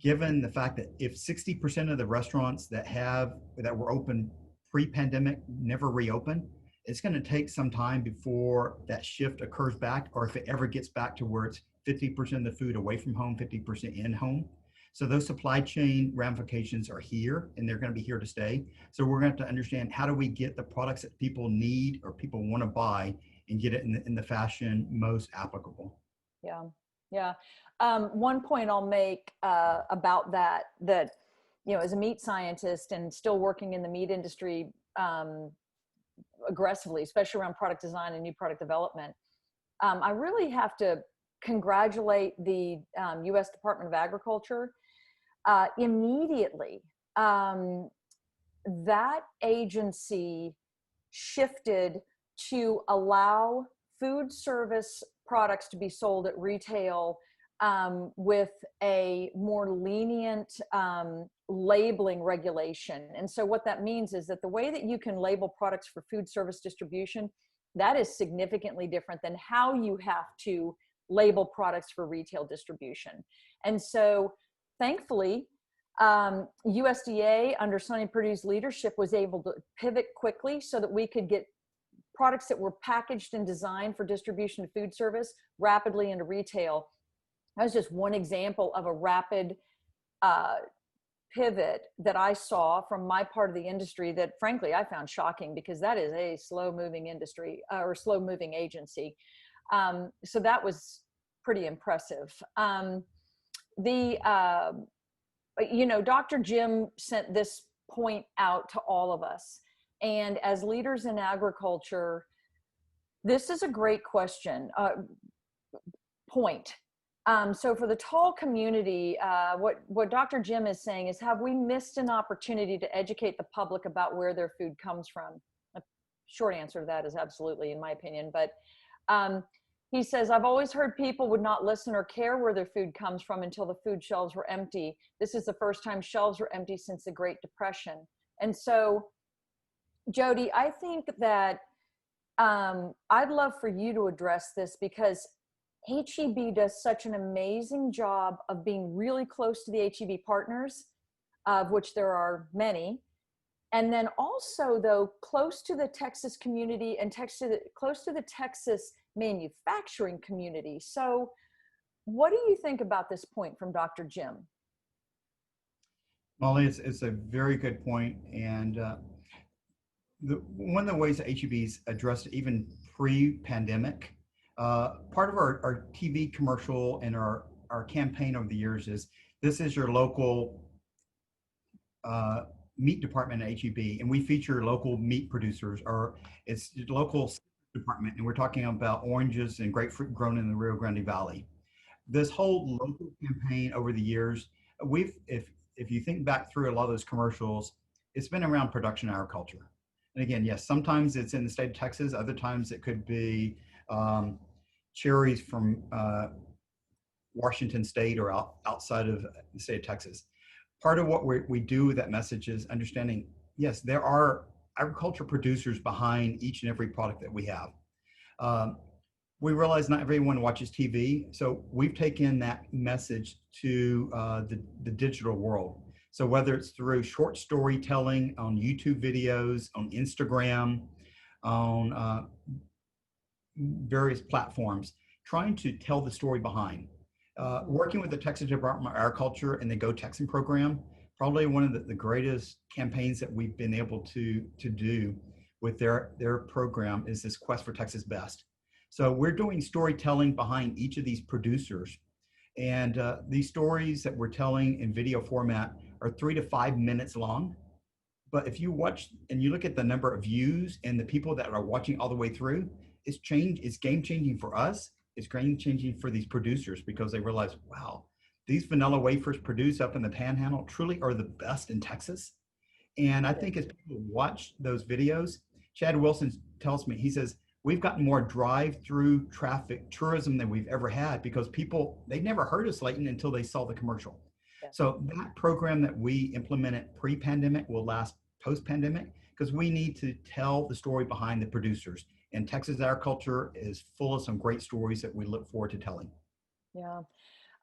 given the fact that if 60% of the restaurants that were open pre-pandemic never reopen, it's going to take some time before that shift occurs back, or if it ever gets back to where it's 50% of the food away from home, 50% in home. So those supply chain ramifications are here, and they're going to be here to stay. So we're going to have to understand, how do we get the products that people need or people want to buy and get it in the fashion most applicable. Yeah, yeah. One point I'll make about that, as a meat scientist and still working in the meat industry aggressively, especially around product design and new product development, I really have to congratulate the U.S. Department of Agriculture. Immediately, that agency shifted to allow food service products to be sold at retail with a more lenient labeling regulation. And so what that means is that the way that you can label products for food service distribution, that is significantly different than how you have to label products for retail distribution. And so thankfully, USDA under Sonny Perdue's leadership was able to pivot quickly so that we could get products that were packaged and designed for distribution to food service rapidly into retail. That was just one example of a rapid pivot that I saw from my part of the industry that frankly I found shocking, because that is a slow-moving industry or slow-moving agency. So that was pretty impressive. Dr. Jim sent this point out to all of us. And as leaders in agriculture, this is a great question, point. So for the tall community, what Dr. Jim is saying is, have we missed an opportunity to educate the public about where their food comes from? A short answer to that is absolutely, in my opinion. But he says, I've always heard people would not listen or care where their food comes from until the food shelves were empty. This is the first time shelves were empty since the Great Depression. And so, Jody, I think that I'd love for you to address this, because HEB does such an amazing job of being really close to the HEB partners, of which there are many. And then also, though, close to the Texas community and close to the Texas manufacturing community. So what do you think about this point from Dr. Jim? Molly, it's a very good point. And one of the ways that HEB's addressed it even pre-pandemic, part of our TV commercial and our campaign over the years is, this is your local meat department at HEB, and we feature local meat producers, or it's local department, and we're talking about oranges and grapefruit grown in the Rio Grande Valley. This whole local campaign over the years, if you think back through a lot of those commercials, it's been around production agriculture. And again, yes, sometimes it's in the state of Texas, other times it could be cherries from Washington State or outside of the state of Texas. Part of what we do with that message is understanding, yes, there are agriculture producers behind each and every product that we have. we realize not everyone watches TV, so we've taken that message to the digital world. So whether it's through short storytelling on YouTube videos, on Instagram, on various platforms, trying to tell the story behind. Working with the Texas Department of Agriculture and the Go Texan program, probably one of the greatest campaigns that we've been able to do with their program is this Quest for Texas Best. So we're doing storytelling behind each of these producers. And these stories that we're telling in video format are 3 to 5 minutes long. But if you watch and you look at the number of views and the people that are watching all the way through, it's game changing for us. It's game changing for these producers because they realize, wow, these vanilla wafers produced up in the Panhandle truly are the best in Texas. And I think as people watch those videos, Chad Wilson tells me, he says, we've gotten more drive-through traffic tourism than we've ever had because people, they never heard of Slayton until they saw the commercial. Yeah. So that program that we implemented pre-pandemic will last post-pandemic because we need to tell the story behind the producers. And Texas agriculture is full of some great stories that we look forward to telling. Yeah,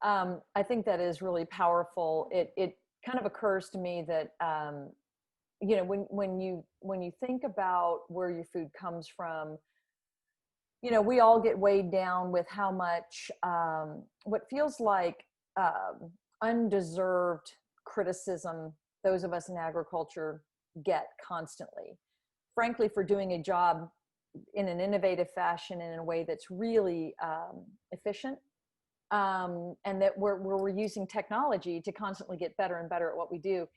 I think that is really powerful. It kind of occurs to me that, you know, when you think about where your food comes from, you know, we all get weighed down with how much, what feels like undeserved criticism those of us in agriculture get constantly, frankly, for doing a job in an innovative fashion and in a way that's really efficient, and that we're using technology to constantly get better and better at what we do.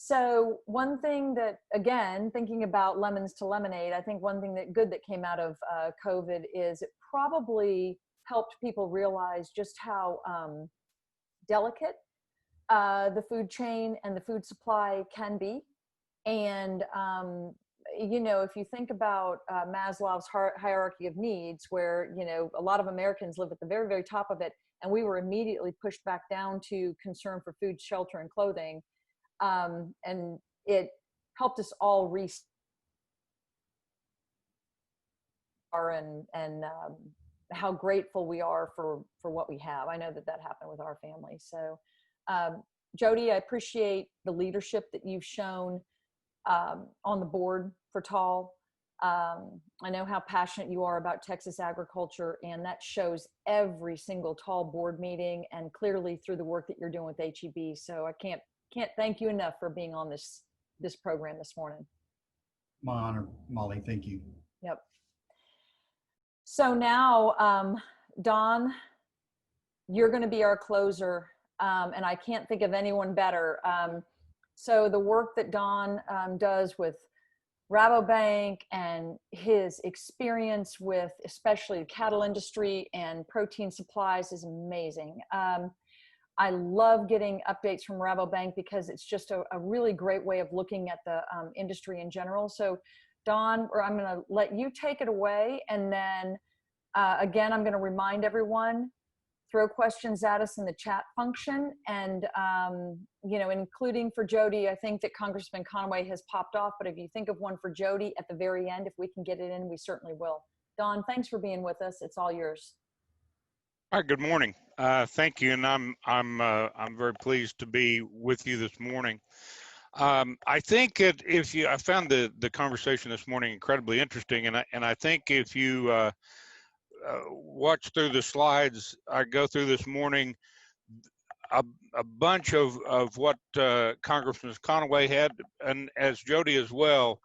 So one thing that, again, thinking about lemons to lemonade, I think one thing that good that came out of COVID is it probably helped people realize just how delicate the food chain and the food supply can be. And, you know, if you think about Maslow's hierarchy of needs, where, you know, a lot of Americans live at the very, very top of it, and we were immediately pushed back down to concern for food, shelter, and clothing. And it helped us all and how grateful we are for what we have. I know that happened with our family. So, Jody, I appreciate the leadership that you've shown on the board for TAL. I know how passionate you are about Texas agriculture, and that shows every single TAL board meeting and clearly through the work that you're doing with HEB. So I can't thank you enough for being on this program this morning. My honor, Molly. Thank you. Yep. So now, Don, you're going to be our closer, and I can't think of anyone better. So the work that Don does with Rabobank and his experience with especially the cattle industry and protein supplies is amazing. I love getting updates from Rabobank because it's just a really great way of looking at the industry in general. So Don, I'm going to let you take it away. And then again, I'm going to remind everyone, throw questions at us in the chat function. And, you know, including for Jody, I think that Congressman Conaway has popped off, but if you think of one for Jody at the very end, if we can get it in, we certainly will. Don, thanks for being with us. It's all yours. All right, good morning. Thank you, and I'm very pleased to be with you this morning. I think I found the conversation this morning incredibly interesting, and I think if you watch through the slides I go through this morning, a bunch of what Congressman Conaway had, and as Jody as well,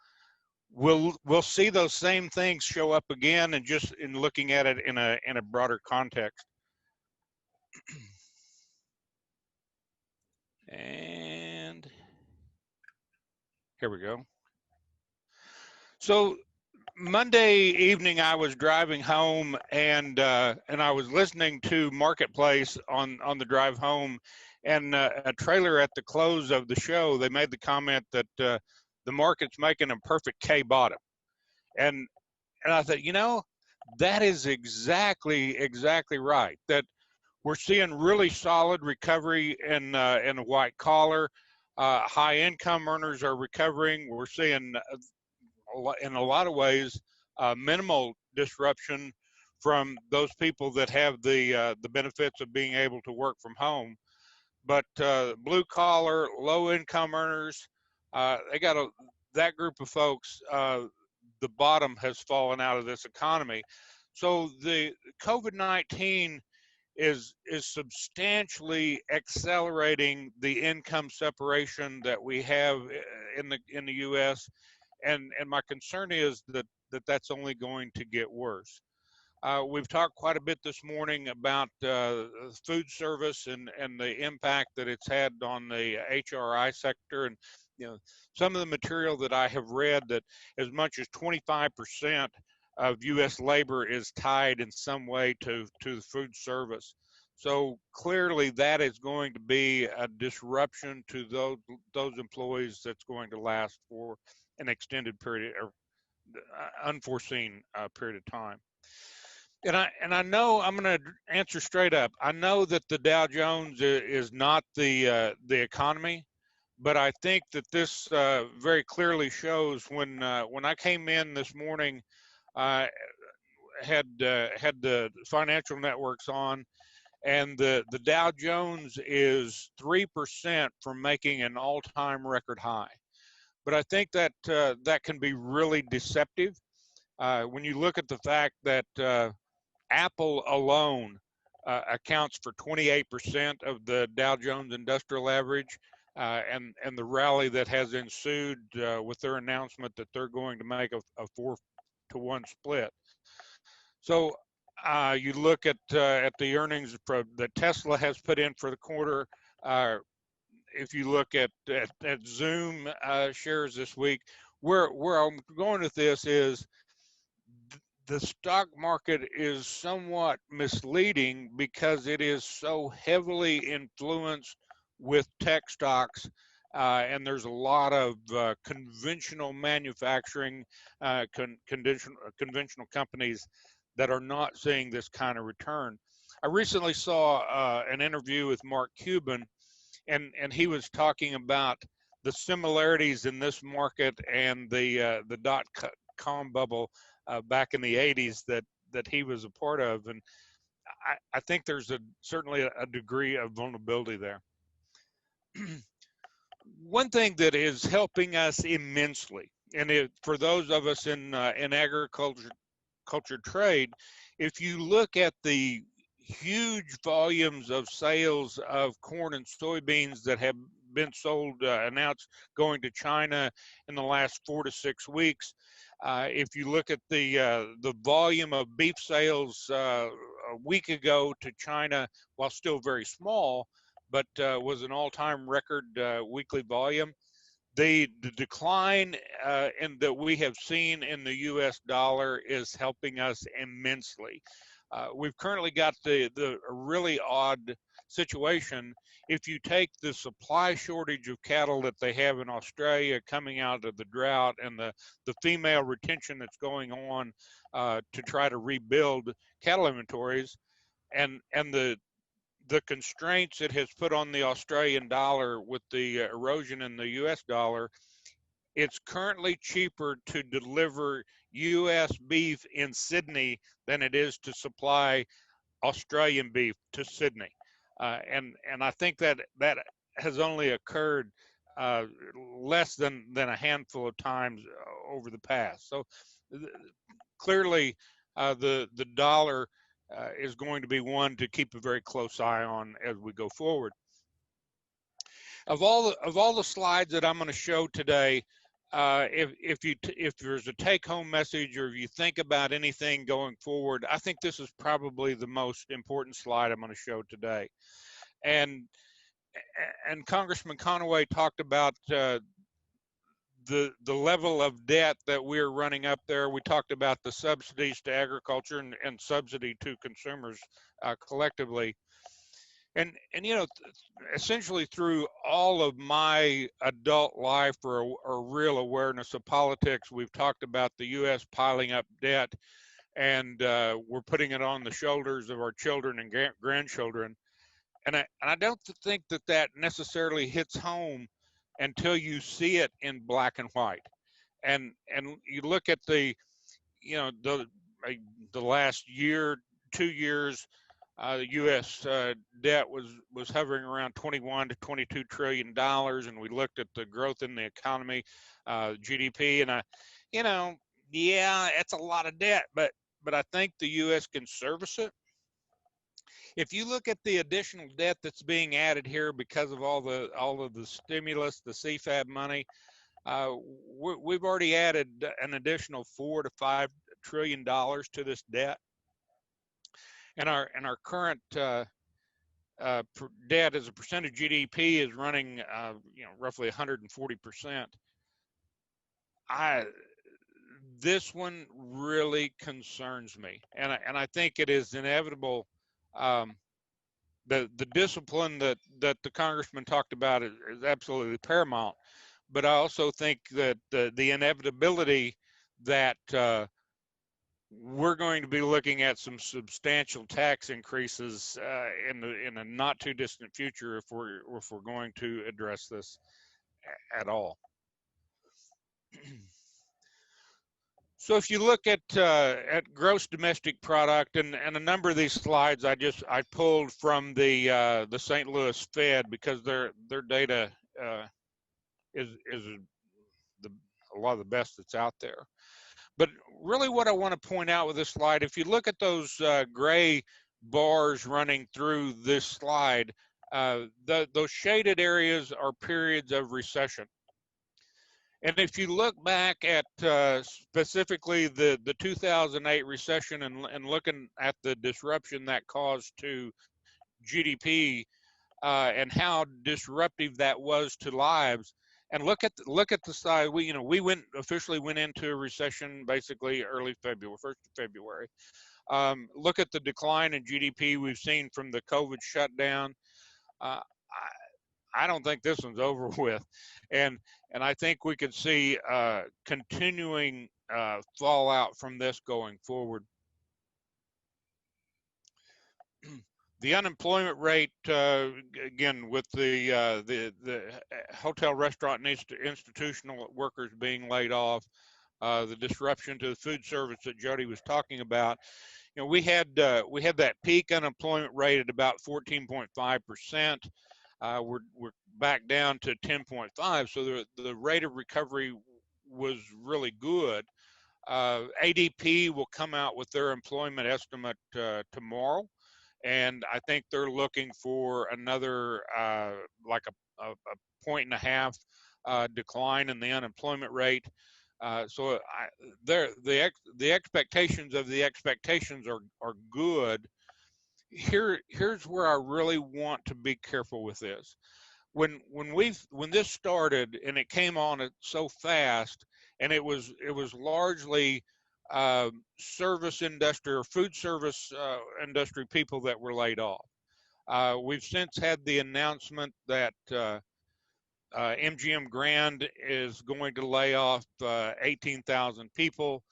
we'll see those same things show up again, and just in looking at it in a broader context. And here we go. So Monday evening, I was driving home, and I was listening to Marketplace on the drive home, and a trailer at the close of the show, they made the comment that the market's making a perfect K bottom, and I thought, you know, that is exactly right. That we're seeing really solid recovery in the white collar. High income earners are recovering. We're seeing in a lot of ways minimal disruption from those people that have the benefits of being able to work from home. But blue collar, low income earners, they got that group of folks. The bottom has fallen out of this economy. So the COVID-19 is substantially accelerating the income separation that we have in the U.S. and my concern is that's only going to get worse. We've talked quite a bit this morning about food service and the impact that it's had on the HRI sector. And, you know, some of the material that I have read that as much as 25% of U.S. labor is tied in some way to the food service. So clearly that is going to be a disruption to those employees that's going to last for an extended period or unforeseen period of time. And I know I'm going to answer straight up. I know that the Dow Jones is not the economy, but I think that this very clearly shows when I came in this morning, had the financial networks on, and the Dow Jones is 3% from making an all-time record high. But I think that that can be really deceptive when you look at the fact that Apple alone accounts for 28% of the Dow Jones Industrial Average, and the rally that has ensued with their announcement that they're going to make a 4-to-1 split. So you look at the earnings that Tesla has put in for the quarter. If you look at Zoom shares this week, where I'm going with this is the stock market is somewhat misleading because it is so heavily influenced with tech stocks, and there's a lot of conventional manufacturing, conventional companies that are not seeing this kind of return. I recently saw an interview with Mark Cuban, and he was talking about the similarities in this market and the dot-com bubble back in the 80s that he was a part of, and I think there's certainly a degree of vulnerability there. One thing that is helping us immensely, and for those of us in agriculture trade, if you look at the huge volumes of sales of corn and soybeans that have been sold, announced going to China in the last 4 to 6 weeks. If you look at the volume of beef sales a week ago to China, while still very small, but was an all-time record weekly volume. The decline that we have seen in the U.S. dollar is helping us immensely. We've currently got a really odd situation. If you take the supply shortage of cattle that they have in Australia coming out of the drought and the female retention that's going on to try to rebuild cattle inventories, and the constraints it has put on the Australian dollar with the erosion in the US dollar, it's currently cheaper to deliver US beef in Sydney than it is to supply Australian beef to Sydney. And I think that has only occurred less than a handful of times over the past. So clearly the dollar is going to be one to keep a very close eye on as we go forward. Of all the slides that I'm going to show today, if there's a take-home message or if you think about anything going forward, I think this is probably the most important slide I'm going to show today. And Congressman Conaway talked about the level of debt that we're running up there. We talked about the subsidies to agriculture and subsidy to consumers collectively. And you know, essentially through all of my adult life or a real awareness of politics, we've talked about the U.S. piling up debt, and we're putting it on the shoulders of our children and grandchildren. And I don't think that necessarily hits home until you see it in black and white. And you look at the the last year, 2 years, the U.S. Debt was hovering around 21 to 22 trillion dollars, and we looked at the growth in the economy, GDP, and yeah, it's a lot of debt, but I think the U.S. can service it. If you look at the additional debt that's being added here because of all of the stimulus, the CFAB money, we've already added an additional $4 to $5 trillion to this debt, and our current debt as a percent of GDP is running, roughly 140%. This one really concerns me, and I think it is inevitable. The discipline that the congressman talked about is absolutely paramount, but I also think that the inevitability that we're going to be looking at some substantial tax increases in a not too distant future if we're going to address this at all. So if you look at gross domestic product, and a number of these slides I pulled from the St. Louis Fed, because their data is a lot of the best that's out there. But really what I want to point out with this slide, if you look at those gray bars running through this slide, those shaded areas are periods of recession. And if you look back at specifically the 2008 recession and looking at the disruption that caused to GDP and how disruptive that was to lives, and look at the side, we officially went into a recession basically early February, 1st of February. Look at the decline in GDP we've seen from the COVID shutdown. I don't think this one's over with, and I think we could see continuing fallout from this going forward. The unemployment rate, again, with the hotel, restaurant, and institutional workers being laid off, the disruption to the food service that Jody was talking about. We had that peak unemployment rate at about 14.5%. We're back down to 10.5, so the rate of recovery was really good. ADP will come out with their employment estimate tomorrow, and I think they're looking for another like a 1.5 decline in the unemployment rate. So the expectations of the expectations are good. Here's where I really want to be careful with this. When this started and it came on so fast, and it was largely service industry or food service industry people that were laid off. We've since had the announcement that MGM Grand is going to lay off 18,000 people.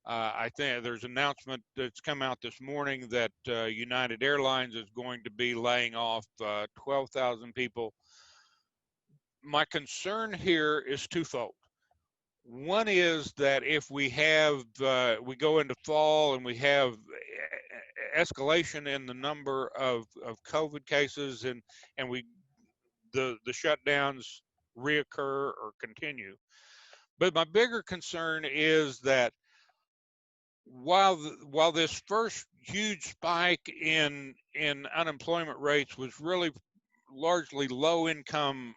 I think there's an announcement that's come out this morning that United Airlines is going to be laying off 12,000 people. My concern here is twofold. One is that if we go into fall and we have escalation in the number of COVID cases and the shutdowns reoccur or continue. But my bigger concern is that while this first huge spike in unemployment rates was really largely low income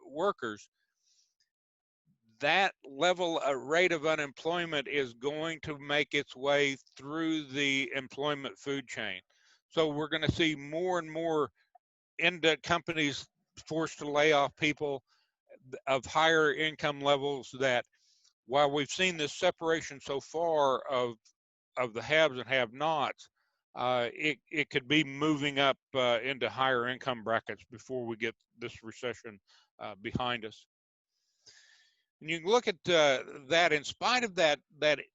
workers, that level rate of unemployment is going to make its way through the employment food chain. So we're going to see more and more companies forced to lay off people of higher income levels, that while we've seen this separation so far of the haves and have-nots, it could be moving up into higher income brackets before we get this recession behind us. And you can look at that. In spite of that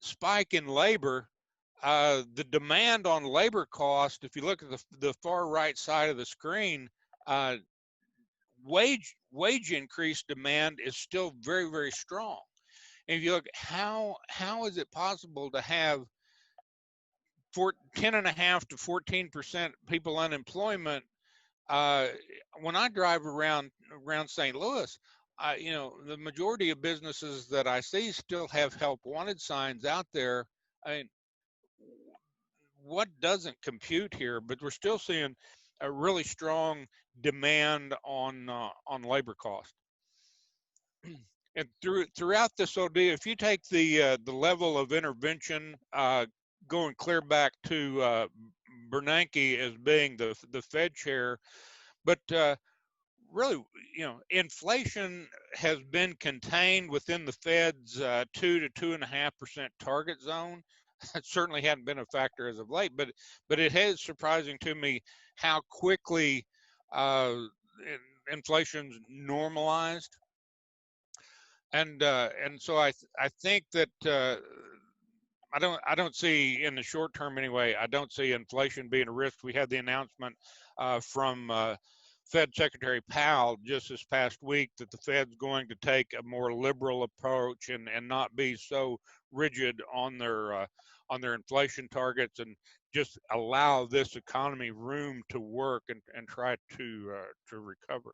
spike in labor, the demand on labor cost, if you look at the far right side of the screen, wage increase demand is still very, very strong. And if you look, how is it possible to have 10.5 to 14% people unemployment. When I drive around St. Louis, the majority of businesses that I see still have help wanted signs out there. I mean, what doesn't compute here? But we're still seeing a really strong demand on labor cost. And throughout this ordeal, if you take the level of intervention going clear back to Bernanke as being the Fed chair, but really, inflation has been contained within the Fed's 2 to 2.5% target zone. It certainly hadn't been a factor as of late, but it is surprising to me how quickly inflation's normalized. And so I think that I don't see, in the short term anyway, I don't see inflation being a risk. We had the announcement from Fed Secretary Powell just this past week that the Fed's going to take a more liberal approach and not be so rigid on their inflation targets, and just allow this economy room to work and try to recover.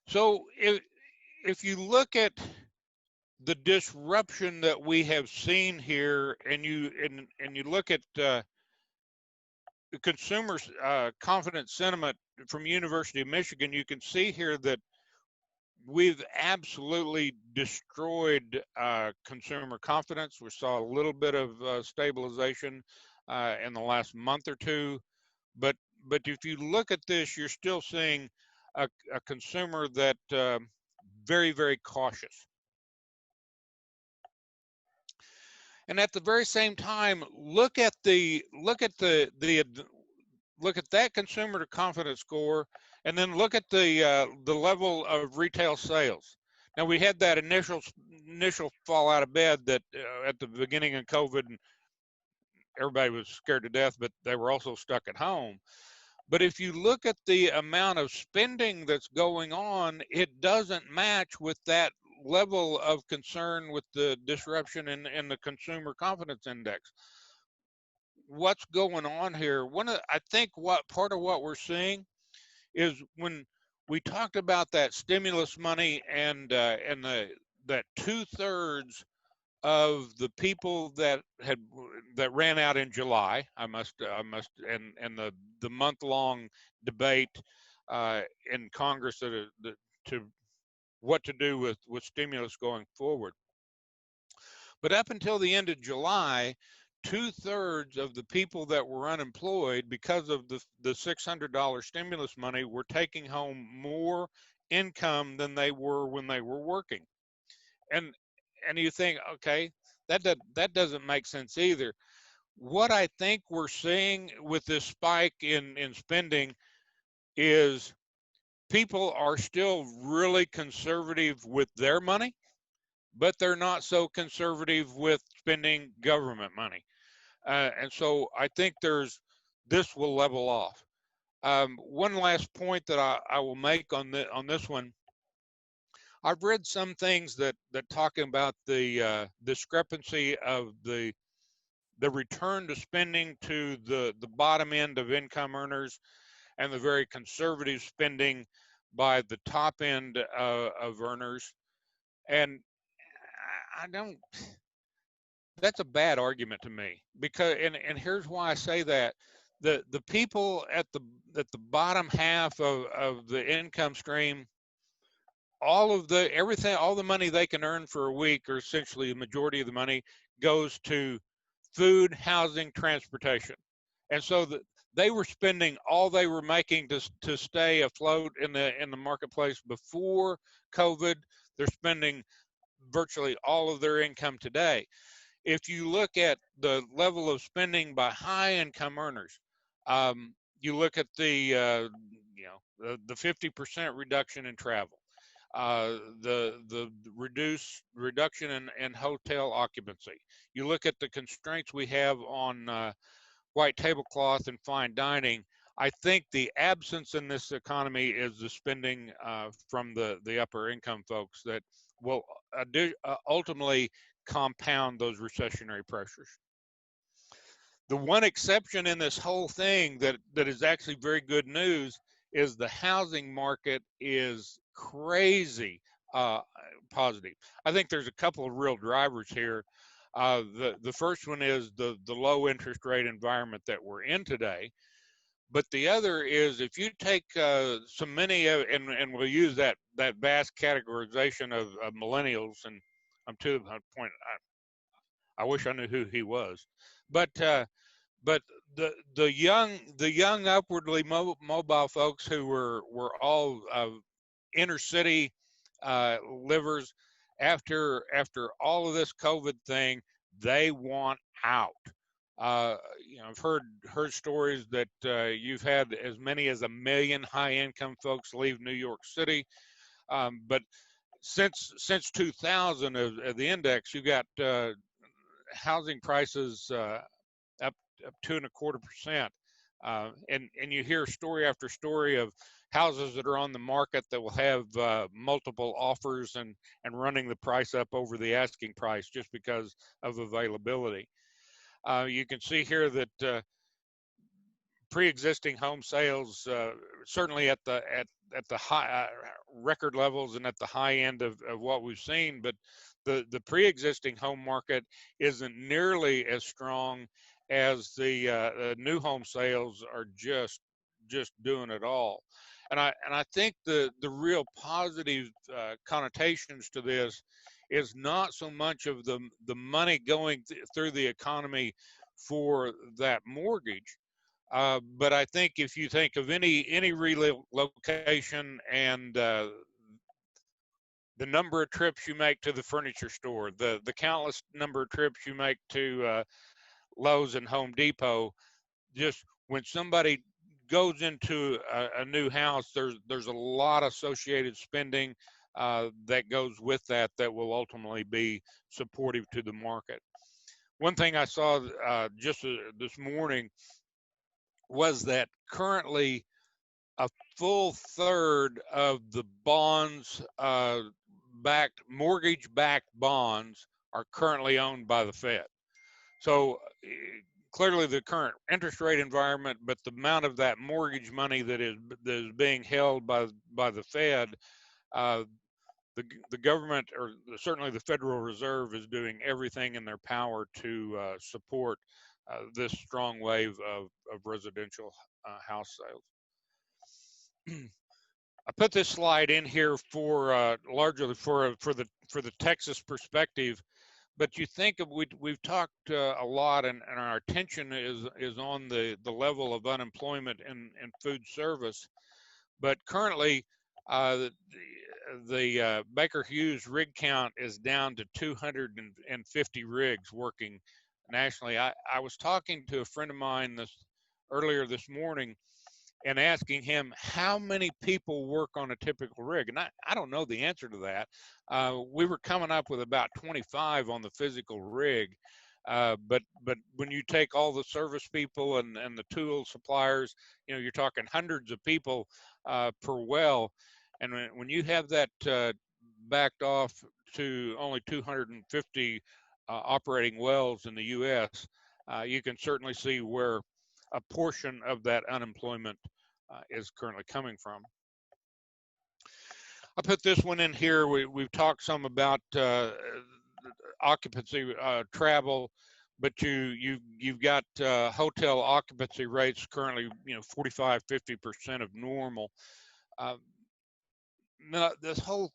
So if you look at the disruption that we have seen here, and you look at the consumer confidence sentiment from University of Michigan, you can see here that we've absolutely destroyed consumer confidence. We saw a little bit of stabilization in the last month or two, but if you look at this, you're still seeing a consumer that very, very cautious. And at the very same time, look at that consumer confidence score, and then look at the level of retail sales. Now, we had that initial fall out of bed that at the beginning of COVID, and everybody was scared to death, but they were also stuck at home. But if you look at the amount of spending that's going on, it doesn't match with that level of concern with the disruption in the consumer confidence index. What's going on here? I think part of what we're seeing is, when we talked about that stimulus money and that 2/3 of the people that ran out in July, and the month-long debate in Congress to what to do with stimulus going forward. But up until the end of July, 2/3 of the people that were unemployed because of the $600 stimulus money were taking home more income than they were when they were working. And you think, okay, that doesn't make sense either. What I think we're seeing with this spike in spending is people are still really conservative with their money, but they're not so conservative with spending government money. And so I think this will level off. One last point that I will make on this one. I've read some things that talk about the discrepancy of the return to spending to the bottom end of income earners, and the very conservative spending by the top end of earners. And that's a bad argument to me, because and here's why I say that. The people at the bottom half of the income stream, all the money they can earn for a week, or essentially the majority of the money, goes to food, housing, transportation. And so they were spending all they were making to stay afloat in the marketplace before COVID. They're spending virtually all of their income today. If you look at the level of spending by high income earners, you look at the 50% reduction in travel, the reduction in hotel occupancy. You look at the constraints we have on white tablecloth and fine dining. I think the absence in this economy is the spending from the upper income folks that will ultimately compound those recessionary pressures. The one exception in this whole thing that is actually very good news is the housing market is crazy positive. I think there's a couple of real drivers here. The first one is the low interest rate environment that we're in today. But the other is if you take and we'll use that vast categorization of millennials, and I'm to the point, I wish I knew who he was, but the young upwardly mobile folks who were all inner city livers, after all of this COVID thing, they want out. I've heard stories that you've had as many as 1 million high-income folks leave New York City, but since 2000 of the index, you got housing prices up 2.25%, and you hear story after story of houses that are on the market that will have multiple offers and running the price up over the asking price just because of availability. You can see here that pre-existing home sales certainly at the high record levels and at the high end of what we've seen, but the pre-existing home market isn't nearly as strong as the new home sales are just doing it all. And I think the real positive connotations to this is not so much of the money going through the economy for that mortgage, but I think if you think of any relocation and the number of trips you make to the furniture store, the countless number of trips you make to Lowe's and Home Depot, just when somebody goes into a new house, there's a lot of associated spending that goes with that will ultimately be supportive to the market. One thing I saw just this morning was that currently a full third of the bonds, mortgage-backed bonds, are currently owned by the Fed. So clearly the current interest rate environment, but the amount of that mortgage money that is being held by the Fed, the government, or certainly the Federal Reserve, is doing everything in their power to support this strong wave of residential house sales. I put this slide in here for largely for the Texas perspective, but you think of we've talked a lot, and our attention is on the level of unemployment in food service, but currently the Baker Hughes rig count is down to 250 rigs working nationally. I was talking to a friend of mine earlier this morning and asking him how many people work on a typical rig, and I don't know the answer to that. We were coming up with about 25 on the physical rig, but when you take all the service people and the tool suppliers, you're talking hundreds of people per well. And when you have that backed off to only 250 operating wells in the U.S., you can certainly see where a portion of that unemployment is currently coming from. I put this one in here. We've talked some about occupancy, travel, but you've got hotel occupancy rates currently 45-50% of normal. This whole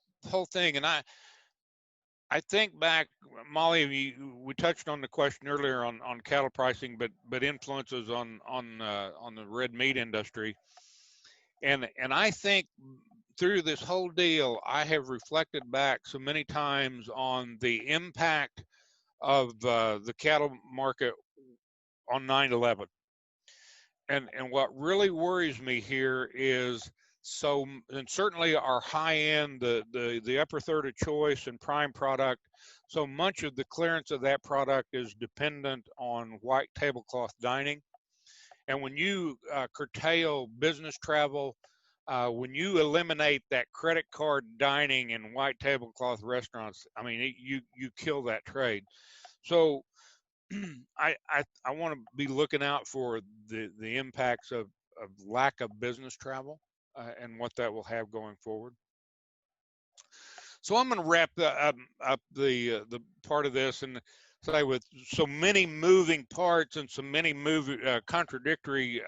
thing, and I think back, Molly, we touched on the question earlier on cattle pricing, but influences on the red meat industry, and I think through this whole deal, I have reflected back so many times on the impact of the cattle market on 9/11, and what really worries me here is, and certainly our high end, the upper third of choice and prime product, so much of the clearance of that product is dependent on white tablecloth dining. And when you curtail business travel, When you eliminate that credit card dining in white tablecloth restaurants, I mean, you kill that trade. So I want to be looking out for the impacts of lack of business travel and what that will have going forward. So I'm going to wrap up the part of this and say, with so many moving parts and so many contradictory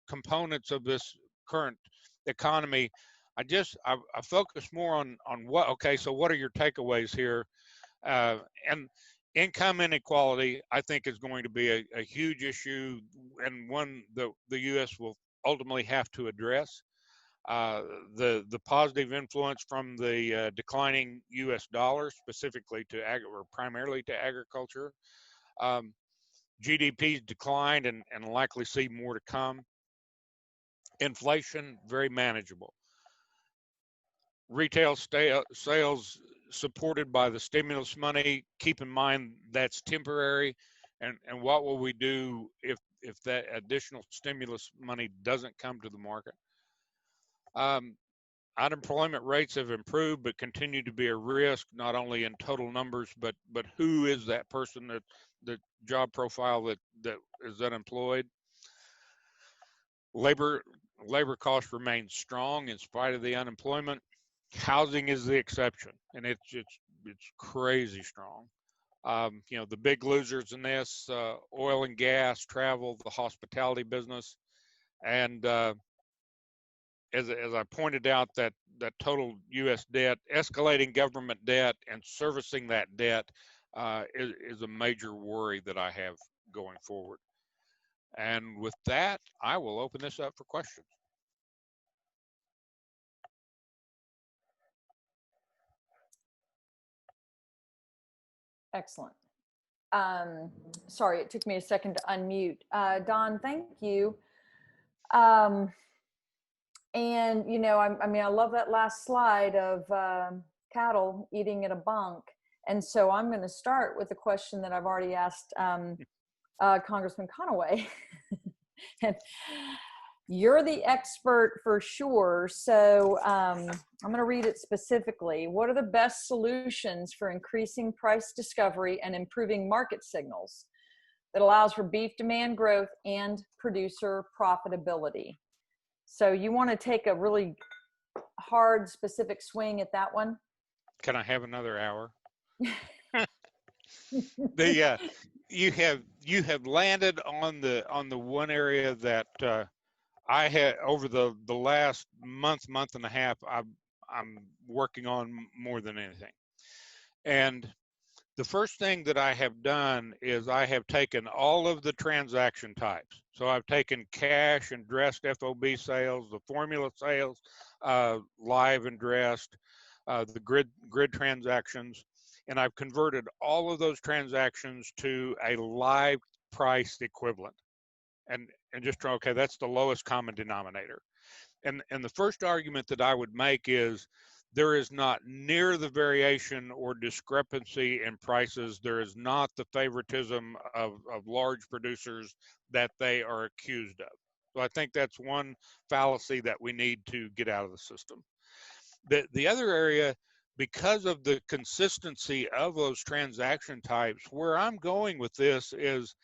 components of this current economy, I focus more on what. Okay, so what are your takeaways here? And income inequality, I think, is going to be a huge issue, and one that the U.S. will ultimately have to address. The positive influence from the declining U.S. dollar, specifically to or primarily to agriculture. GDP's declined and likely see more to come. Inflation, very manageable. Retail sales supported by the stimulus money. Keep in mind that's temporary, and what will we do if that additional stimulus money doesn't come to the market? Unemployment rates have improved, but continue to be a risk, not only in total numbers, but who is that person, that the job profile that is unemployed. Labor cost remains strong in spite of the unemployment. Housing is the exception, and it's crazy strong. The big losers in this: oil and gas, travel, the hospitality business, and as I pointed out, that total U.S. debt, escalating government debt, and servicing that debt is a major worry that I have going forward. And with that, I will open this up for questions. Excellent. Sorry, it took me a second to unmute. Don, thank you. And, I mean, I love that last slide of cattle eating at a bunk. And so I'm going to start with a question that I've already asked Congressman Conaway. And you're the expert for sure. So I'm going to read it specifically. What are the best solutions for increasing price discovery and improving market signals that allows for beef demand growth and producer profitability? So you want to take a really hard, specific swing at that one? Can I have another hour? You have landed on the one area that I had over the last month and a half. I'm working on more than anything, and the first thing that I have done is I have taken all of the transaction types. So I've taken cash and dressed FOB sales, the formula sales, live and dressed, the grid transactions, and I've converted all of those transactions to a live price equivalent. And just try, okay, that's the lowest common denominator. And the first argument that I would make is there is not near the variation or discrepancy in prices. There is not the favoritism of large producers that they are accused of. So I think that's one fallacy that we need to get out of the system. The other area, because of the consistency of those transaction types, where I'm going with this is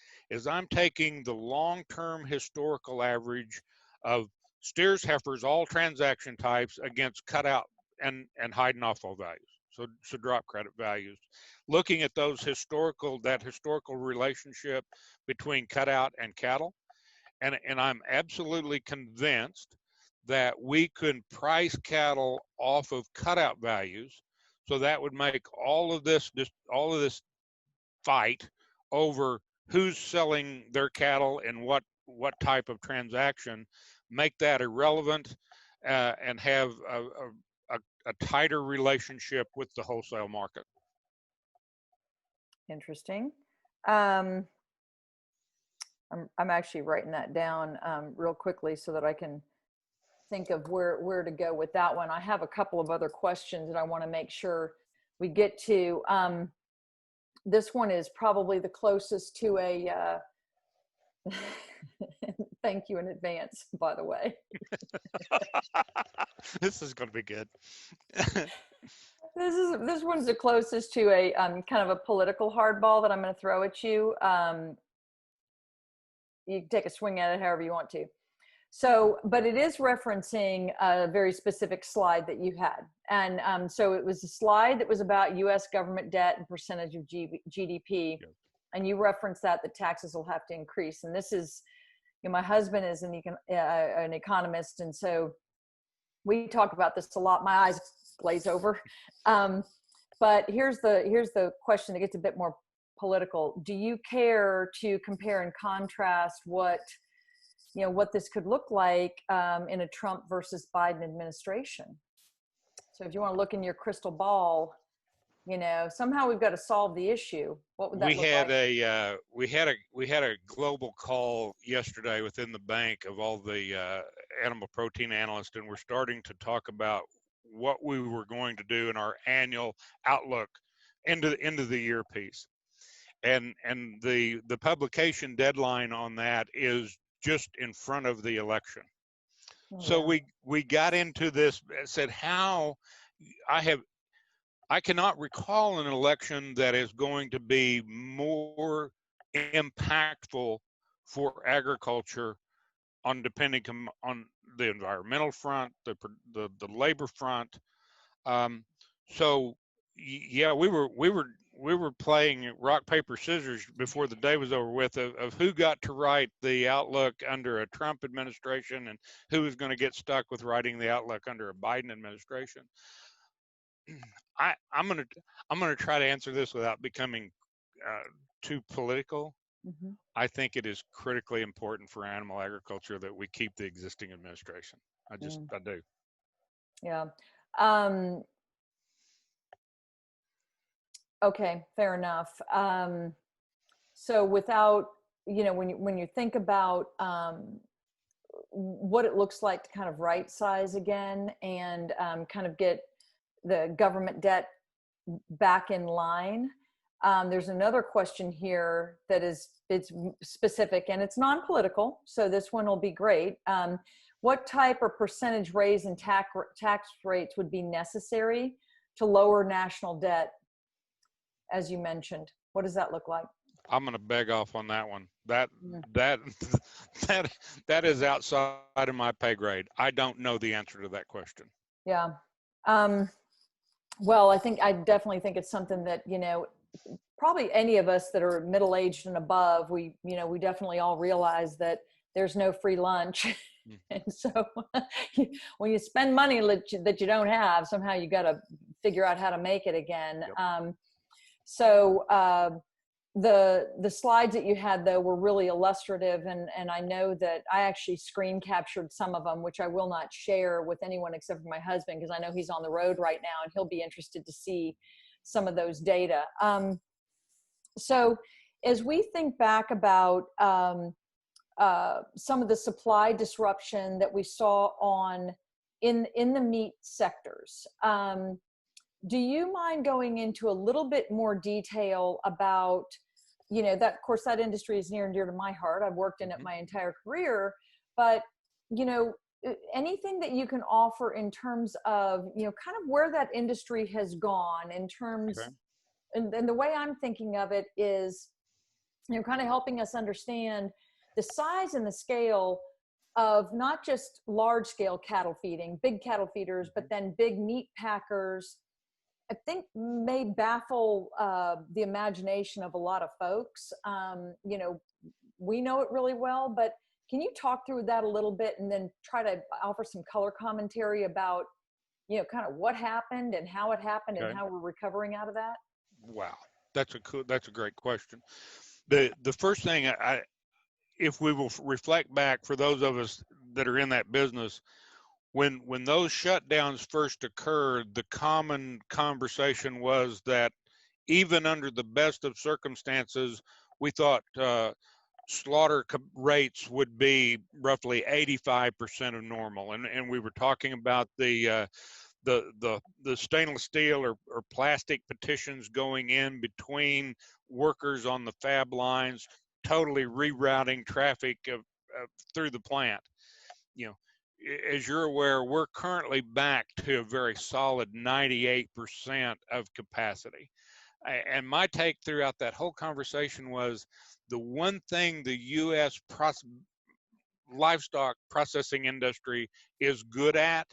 I'm taking the long-term historical average of steers, heifers, all transaction types against cutout and hide and offal values. So drop credit values, looking at those historical relationship between cutout and cattle, and I'm absolutely convinced that we can price cattle off of cutout values. So that would make all of this fight over who's selling their cattle and what type of transaction, make that irrelevant, and have a tighter relationship with the wholesale market. Interesting. I'm actually writing that down real quickly so that I can think of where to go with that one. I have a couple of other questions that I want to make sure we get to. This one is probably the closest to Thank you in advance, by the way. This is going to be good. This one's the closest to a kind of a political hardball that I'm going to throw at you. You can take a swing at it however you want to. So, but it is referencing a very specific slide that you had. And so it was a slide that was about US government debt and percentage of GDP. Yep. And you referenced that the taxes will have to increase. And this is, you know, my husband is an economist. And so we talk about this a lot. My eyes glaze over. But here's the question that gets a bit more political. Do you care to compare and contrast what this could look like in a Trump versus Biden administration? So if you want to look in your crystal ball, you know, somehow we've got to solve the issue. What would that look like? We had a global call yesterday within the bank of all the animal protein analysts, and we're starting to talk about what we were going to do in our annual outlook into the year piece. And the publication deadline on that is just in front of the election. Oh, So yeah. we got into this, said how I cannot recall an election that is going to be more impactful for agriculture on depending on the environmental front, the labor front. So yeah, we were playing rock, paper, scissors before the day was over with of who got to write the outlook under a Trump administration and who was going to get stuck with writing the outlook under a Biden administration. I'm gonna try to answer this without becoming too political. Mm-hmm. I think it is critically important for animal agriculture that we keep the existing administration. I do. Yeah. Okay, fair enough. So without, you know, when you think about what it looks like to kind of right size again and kind of get the government debt back in line, there's another question here that it's specific and it's non-political. So this one will be great. What type or percentage raise in tax rates would be necessary to lower national debt? As you mentioned, what does that look like? I'm going to beg off on that one. That is outside of my pay grade. I don't know the answer to that question. Yeah. Well, I definitely think it's something that, you know, probably any of us that are middle-aged and above, we definitely all realize that there's no free lunch. And so when you spend money that you don't have, somehow you got to figure out how to make it again. Yep. So the slides that you had, though, were really illustrative. And I know that I actually screen captured some of them, which I will not share with anyone except for my husband, because I know he's on the road right now and he'll be interested to see some of those data. So as we think back about some of the supply disruption that we saw in the meat sectors, do you mind going into a little bit more detail about, you know, that, of course, that industry is near and dear to my heart. I've worked in it my entire career, but, you know, anything that you can offer in terms of, you know, kind of where that industry has gone in terms, okay. And the way I'm thinking of it is, you know, kind of helping us understand the size and the scale of not just large scale cattle feeding, big cattle feeders, but then big meat packers, I think may baffle the imagination of a lot of folks. You know, we know it really well, but can you talk through that a little bit and then try to offer some color commentary about, you know, kind of what happened and how it happened and how we're recovering out of that? Wow, that's a great question. The first thing if we will reflect back for those of us that are in that business, when those shutdowns first occurred, the common conversation was that even under the best of circumstances, we thought slaughter rates would be roughly 85% of normal, and we were talking about the stainless steel or plastic partitions going in between workers on the fab lines totally rerouting traffic through the plant. You know, as you're aware, we're currently back to a very solid 98% of capacity. And my take throughout that whole conversation was the one thing the U.S. livestock processing industry is good at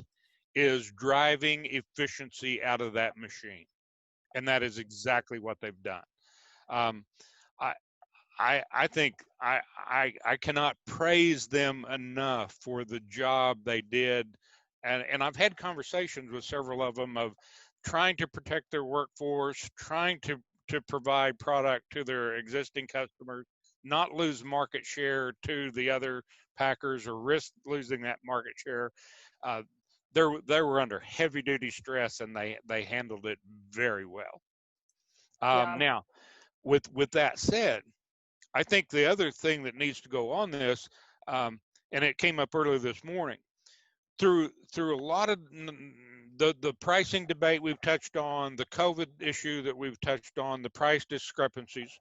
is driving efficiency out of that machine. And that is exactly what they've done. I think I cannot praise them enough for the job they did. And I've had conversations with several of them of trying to protect their workforce, trying to provide product to their existing customers, not lose market share to the other packers or risk losing that market share. They were under heavy duty stress, and they handled it very well. Yeah. Now, with that said, I think the other thing that needs to go on this, and it came up earlier this morning, through a lot of the pricing debate we've touched on, the COVID issue that we've touched on, the price discrepancies.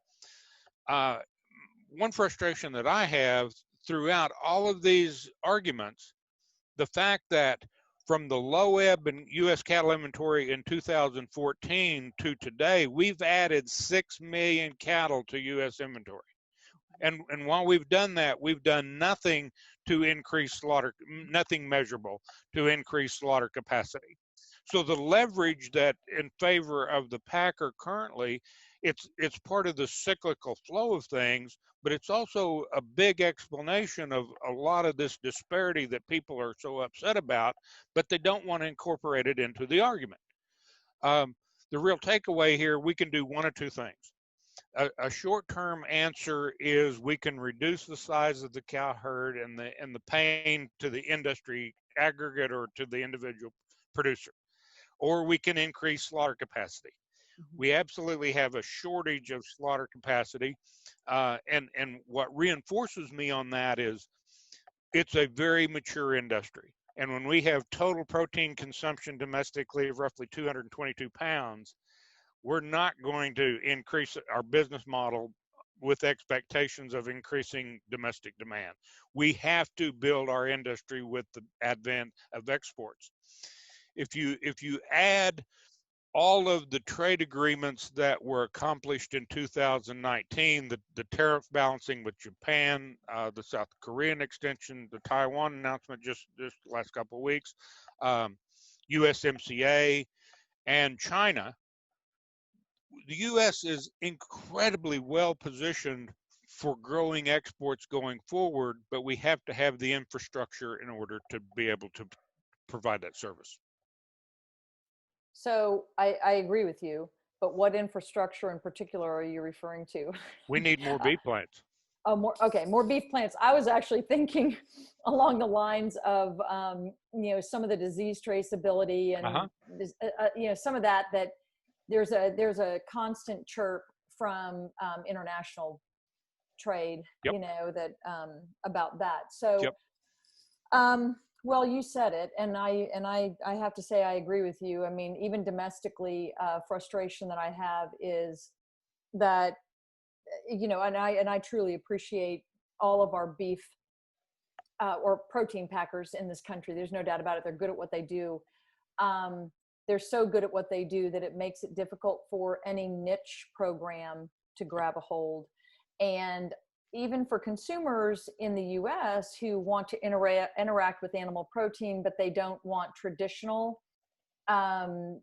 One frustration that I have throughout all of these arguments, the fact that from the low ebb in U.S. cattle inventory in 2014 to today, we've added 6 million cattle to U.S. inventory. And while we've done that, we've done nothing to increase slaughter, nothing measurable to increase slaughter capacity. So the leverage that in favor of the packer currently, it's part of the cyclical flow of things, but it's also a big explanation of a lot of this disparity that people are so upset about, but they don't want to incorporate it into the argument. The real takeaway here, we can do one of two things. A short-term answer is we can reduce the size of the cow herd and the pain to the industry aggregate or to the individual producer, or we can increase slaughter capacity. We absolutely have a shortage of slaughter capacity, and what reinforces me on that is it's a very mature industry. And when we have total protein consumption domestically of roughly 222 pounds, we're not going to increase our business model with expectations of increasing domestic demand. We have to build our industry with the advent of exports. If you add all of the trade agreements that were accomplished in 2019, the tariff balancing with Japan, the South Korean extension, the Taiwan announcement just the last couple of weeks, USMCA, and China, the U.S. is incredibly well positioned for growing exports going forward, but we have to have the infrastructure in order to be able to provide that service. So I agree with you, but what infrastructure in particular are you referring to? We need more beef plants. Oh, more beef plants. I was actually thinking along the lines of, some of the disease traceability and, some of that there's a constant chirp from international trade, yep. That about that. So, yep. Well, you said it, and I have to say I agree with you. I mean, even domestically, frustration that I have is that, and I truly appreciate all of our beef or protein packers in this country. There's no doubt about it. They're good at what they do. They're so good at what they do that it makes it difficult for any niche program to grab a hold. And even for consumers in the US who want to interact with animal protein, but they don't want traditional product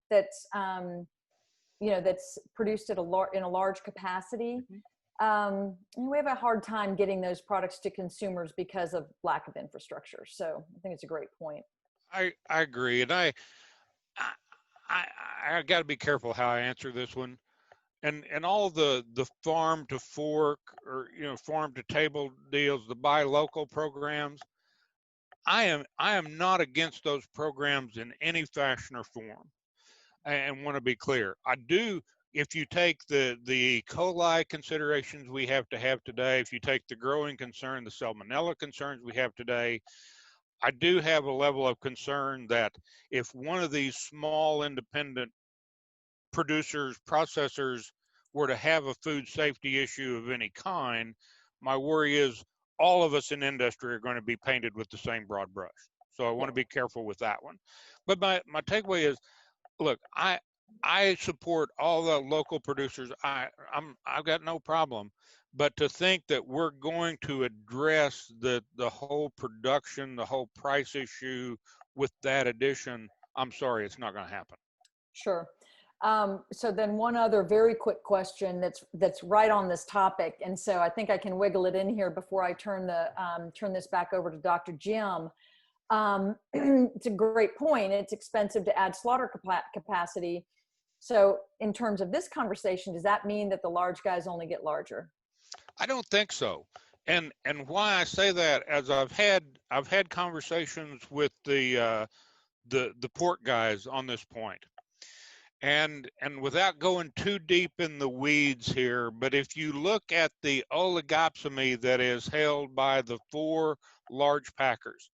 that's, that's produced at in a large capacity. We have a hard time getting those products to consumers because of lack of infrastructure. So I think it's a great point. I agree, and I got to be careful how I answer this one, and all the farm to fork or farm to table deals, the buy local programs. I am not against those programs in any fashion or form, and want to be clear. I do. If you take the E. coli considerations we have to have today, if you take the growing concern, the salmonella concerns we have today, I do have a level of concern that if one of these small independent producers, processors were to have a food safety issue of any kind, my worry is all of us in industry are going to be painted with the same broad brush. So I want to be careful with that one. But my takeaway is, look, I support all the local producers. I've got no problem. But to think that we're going to address the whole production, the whole price issue with that addition, I'm sorry, it's not going to happen. Sure. So then one other very quick question that's right on this topic, and so I think I can wiggle it in here before I turn this back over to Dr. Jim. It's a great point. It's expensive to add slaughter capacity. So in terms of this conversation, does that mean that the large guys only get larger? I don't think so. And why I say that, as I've had conversations with the pork guys on this point. And without going too deep in the weeds here, but if you look at the oligopsony that is held by the 4 large packers,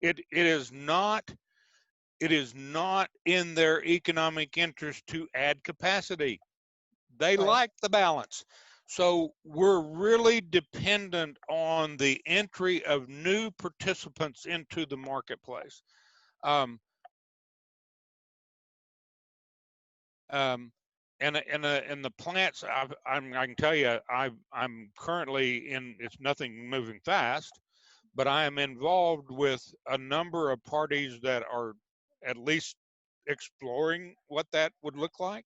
it is not in their economic interest to add capacity. They Right. like the balance. So we're really dependent on the entry of new participants into the marketplace. And the plants, I can tell you, I'm currently in. It's nothing moving fast, but I am involved with a number of parties that are at least exploring what that would look like.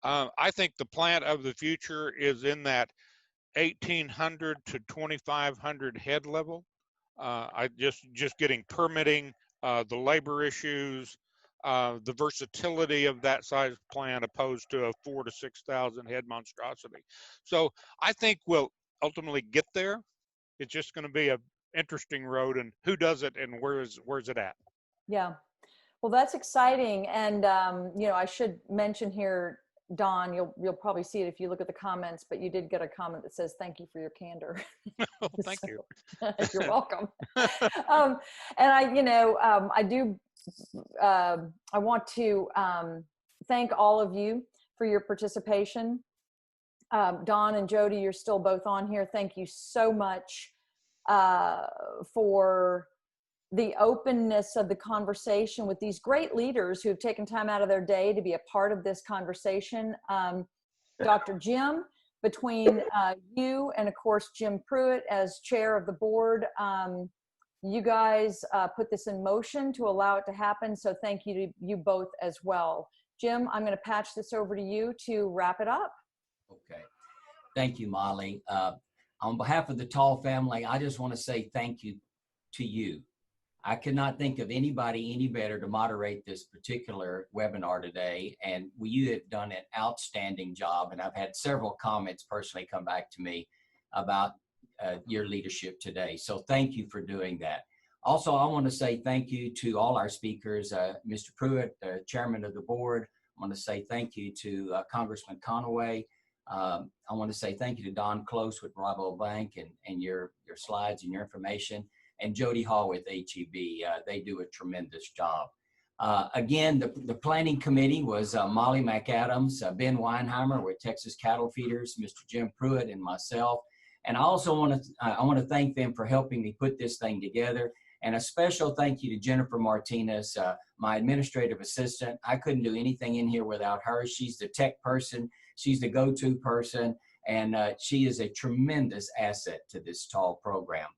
I think the plant of the future is in that 1,800 to 2,500 head level. I just getting permitting, the labor issues, the versatility of that size plant opposed to a 4,000 to 6,000 head monstrosity. So I think we'll ultimately get there. It's just going to be an interesting road, and who does it and where's it at? Yeah. Well, that's exciting. And, I should mention here, Don, you'll probably see it if you look at the comments, but you did get a comment that says, "Thank you for your candor." Oh, thank you. You're welcome. And I want to thank all of you for your participation. Don and Jody, you're still both on here. Thank you so much for the openness of the conversation with these great leaders who have taken time out of their day to be a part of this conversation. Dr. Jim, between you and of course Jim Pruitt as chair of the board, you guys put this in motion to allow it to happen. So thank you to you both as well. Jim, I'm going to patch this over to you to wrap it up. Okay. Thank you, Molly. On behalf of the Tall family, I just want to say thank you to you. I could not think of anybody any better to moderate this particular webinar today, and you have done an outstanding job, and I've had several comments personally come back to me about your leadership today. So thank you for doing that. Also, I want to say thank you to all our speakers, Mr. Pruitt, the chairman of the board. I want to say thank you to Congressman Conaway. I want to say thank you to Don Close with Bravo Bank and your slides and your information, and Jody Hall with HEB. They do a tremendous job. Again, the planning committee was Molly McAdams, Ben Weinheimer with Texas Cattle Feeders, Mr. Jim Pruitt, and myself. And I also want to thank them for helping me put this thing together. And a special thank you to Jennifer Martinez, my administrative assistant. I couldn't do anything in here without her. She's the tech person. She's the go-to person. And she is a tremendous asset to this TALL program.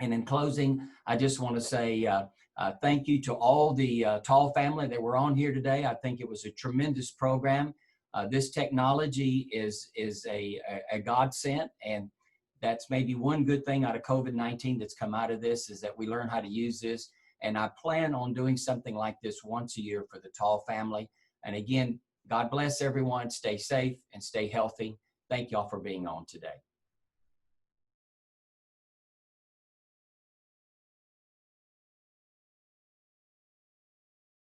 And in closing, I just want to say thank you to all the TALL family that were on here today. I think it was a tremendous program. This technology is a godsend, and that's maybe one good thing out of COVID-19 that's come out of this, is that we learn how to use this. And I plan on doing something like this once a year for the TALL family. And again, God bless everyone. Stay safe and stay healthy. Thank y'all for being on today.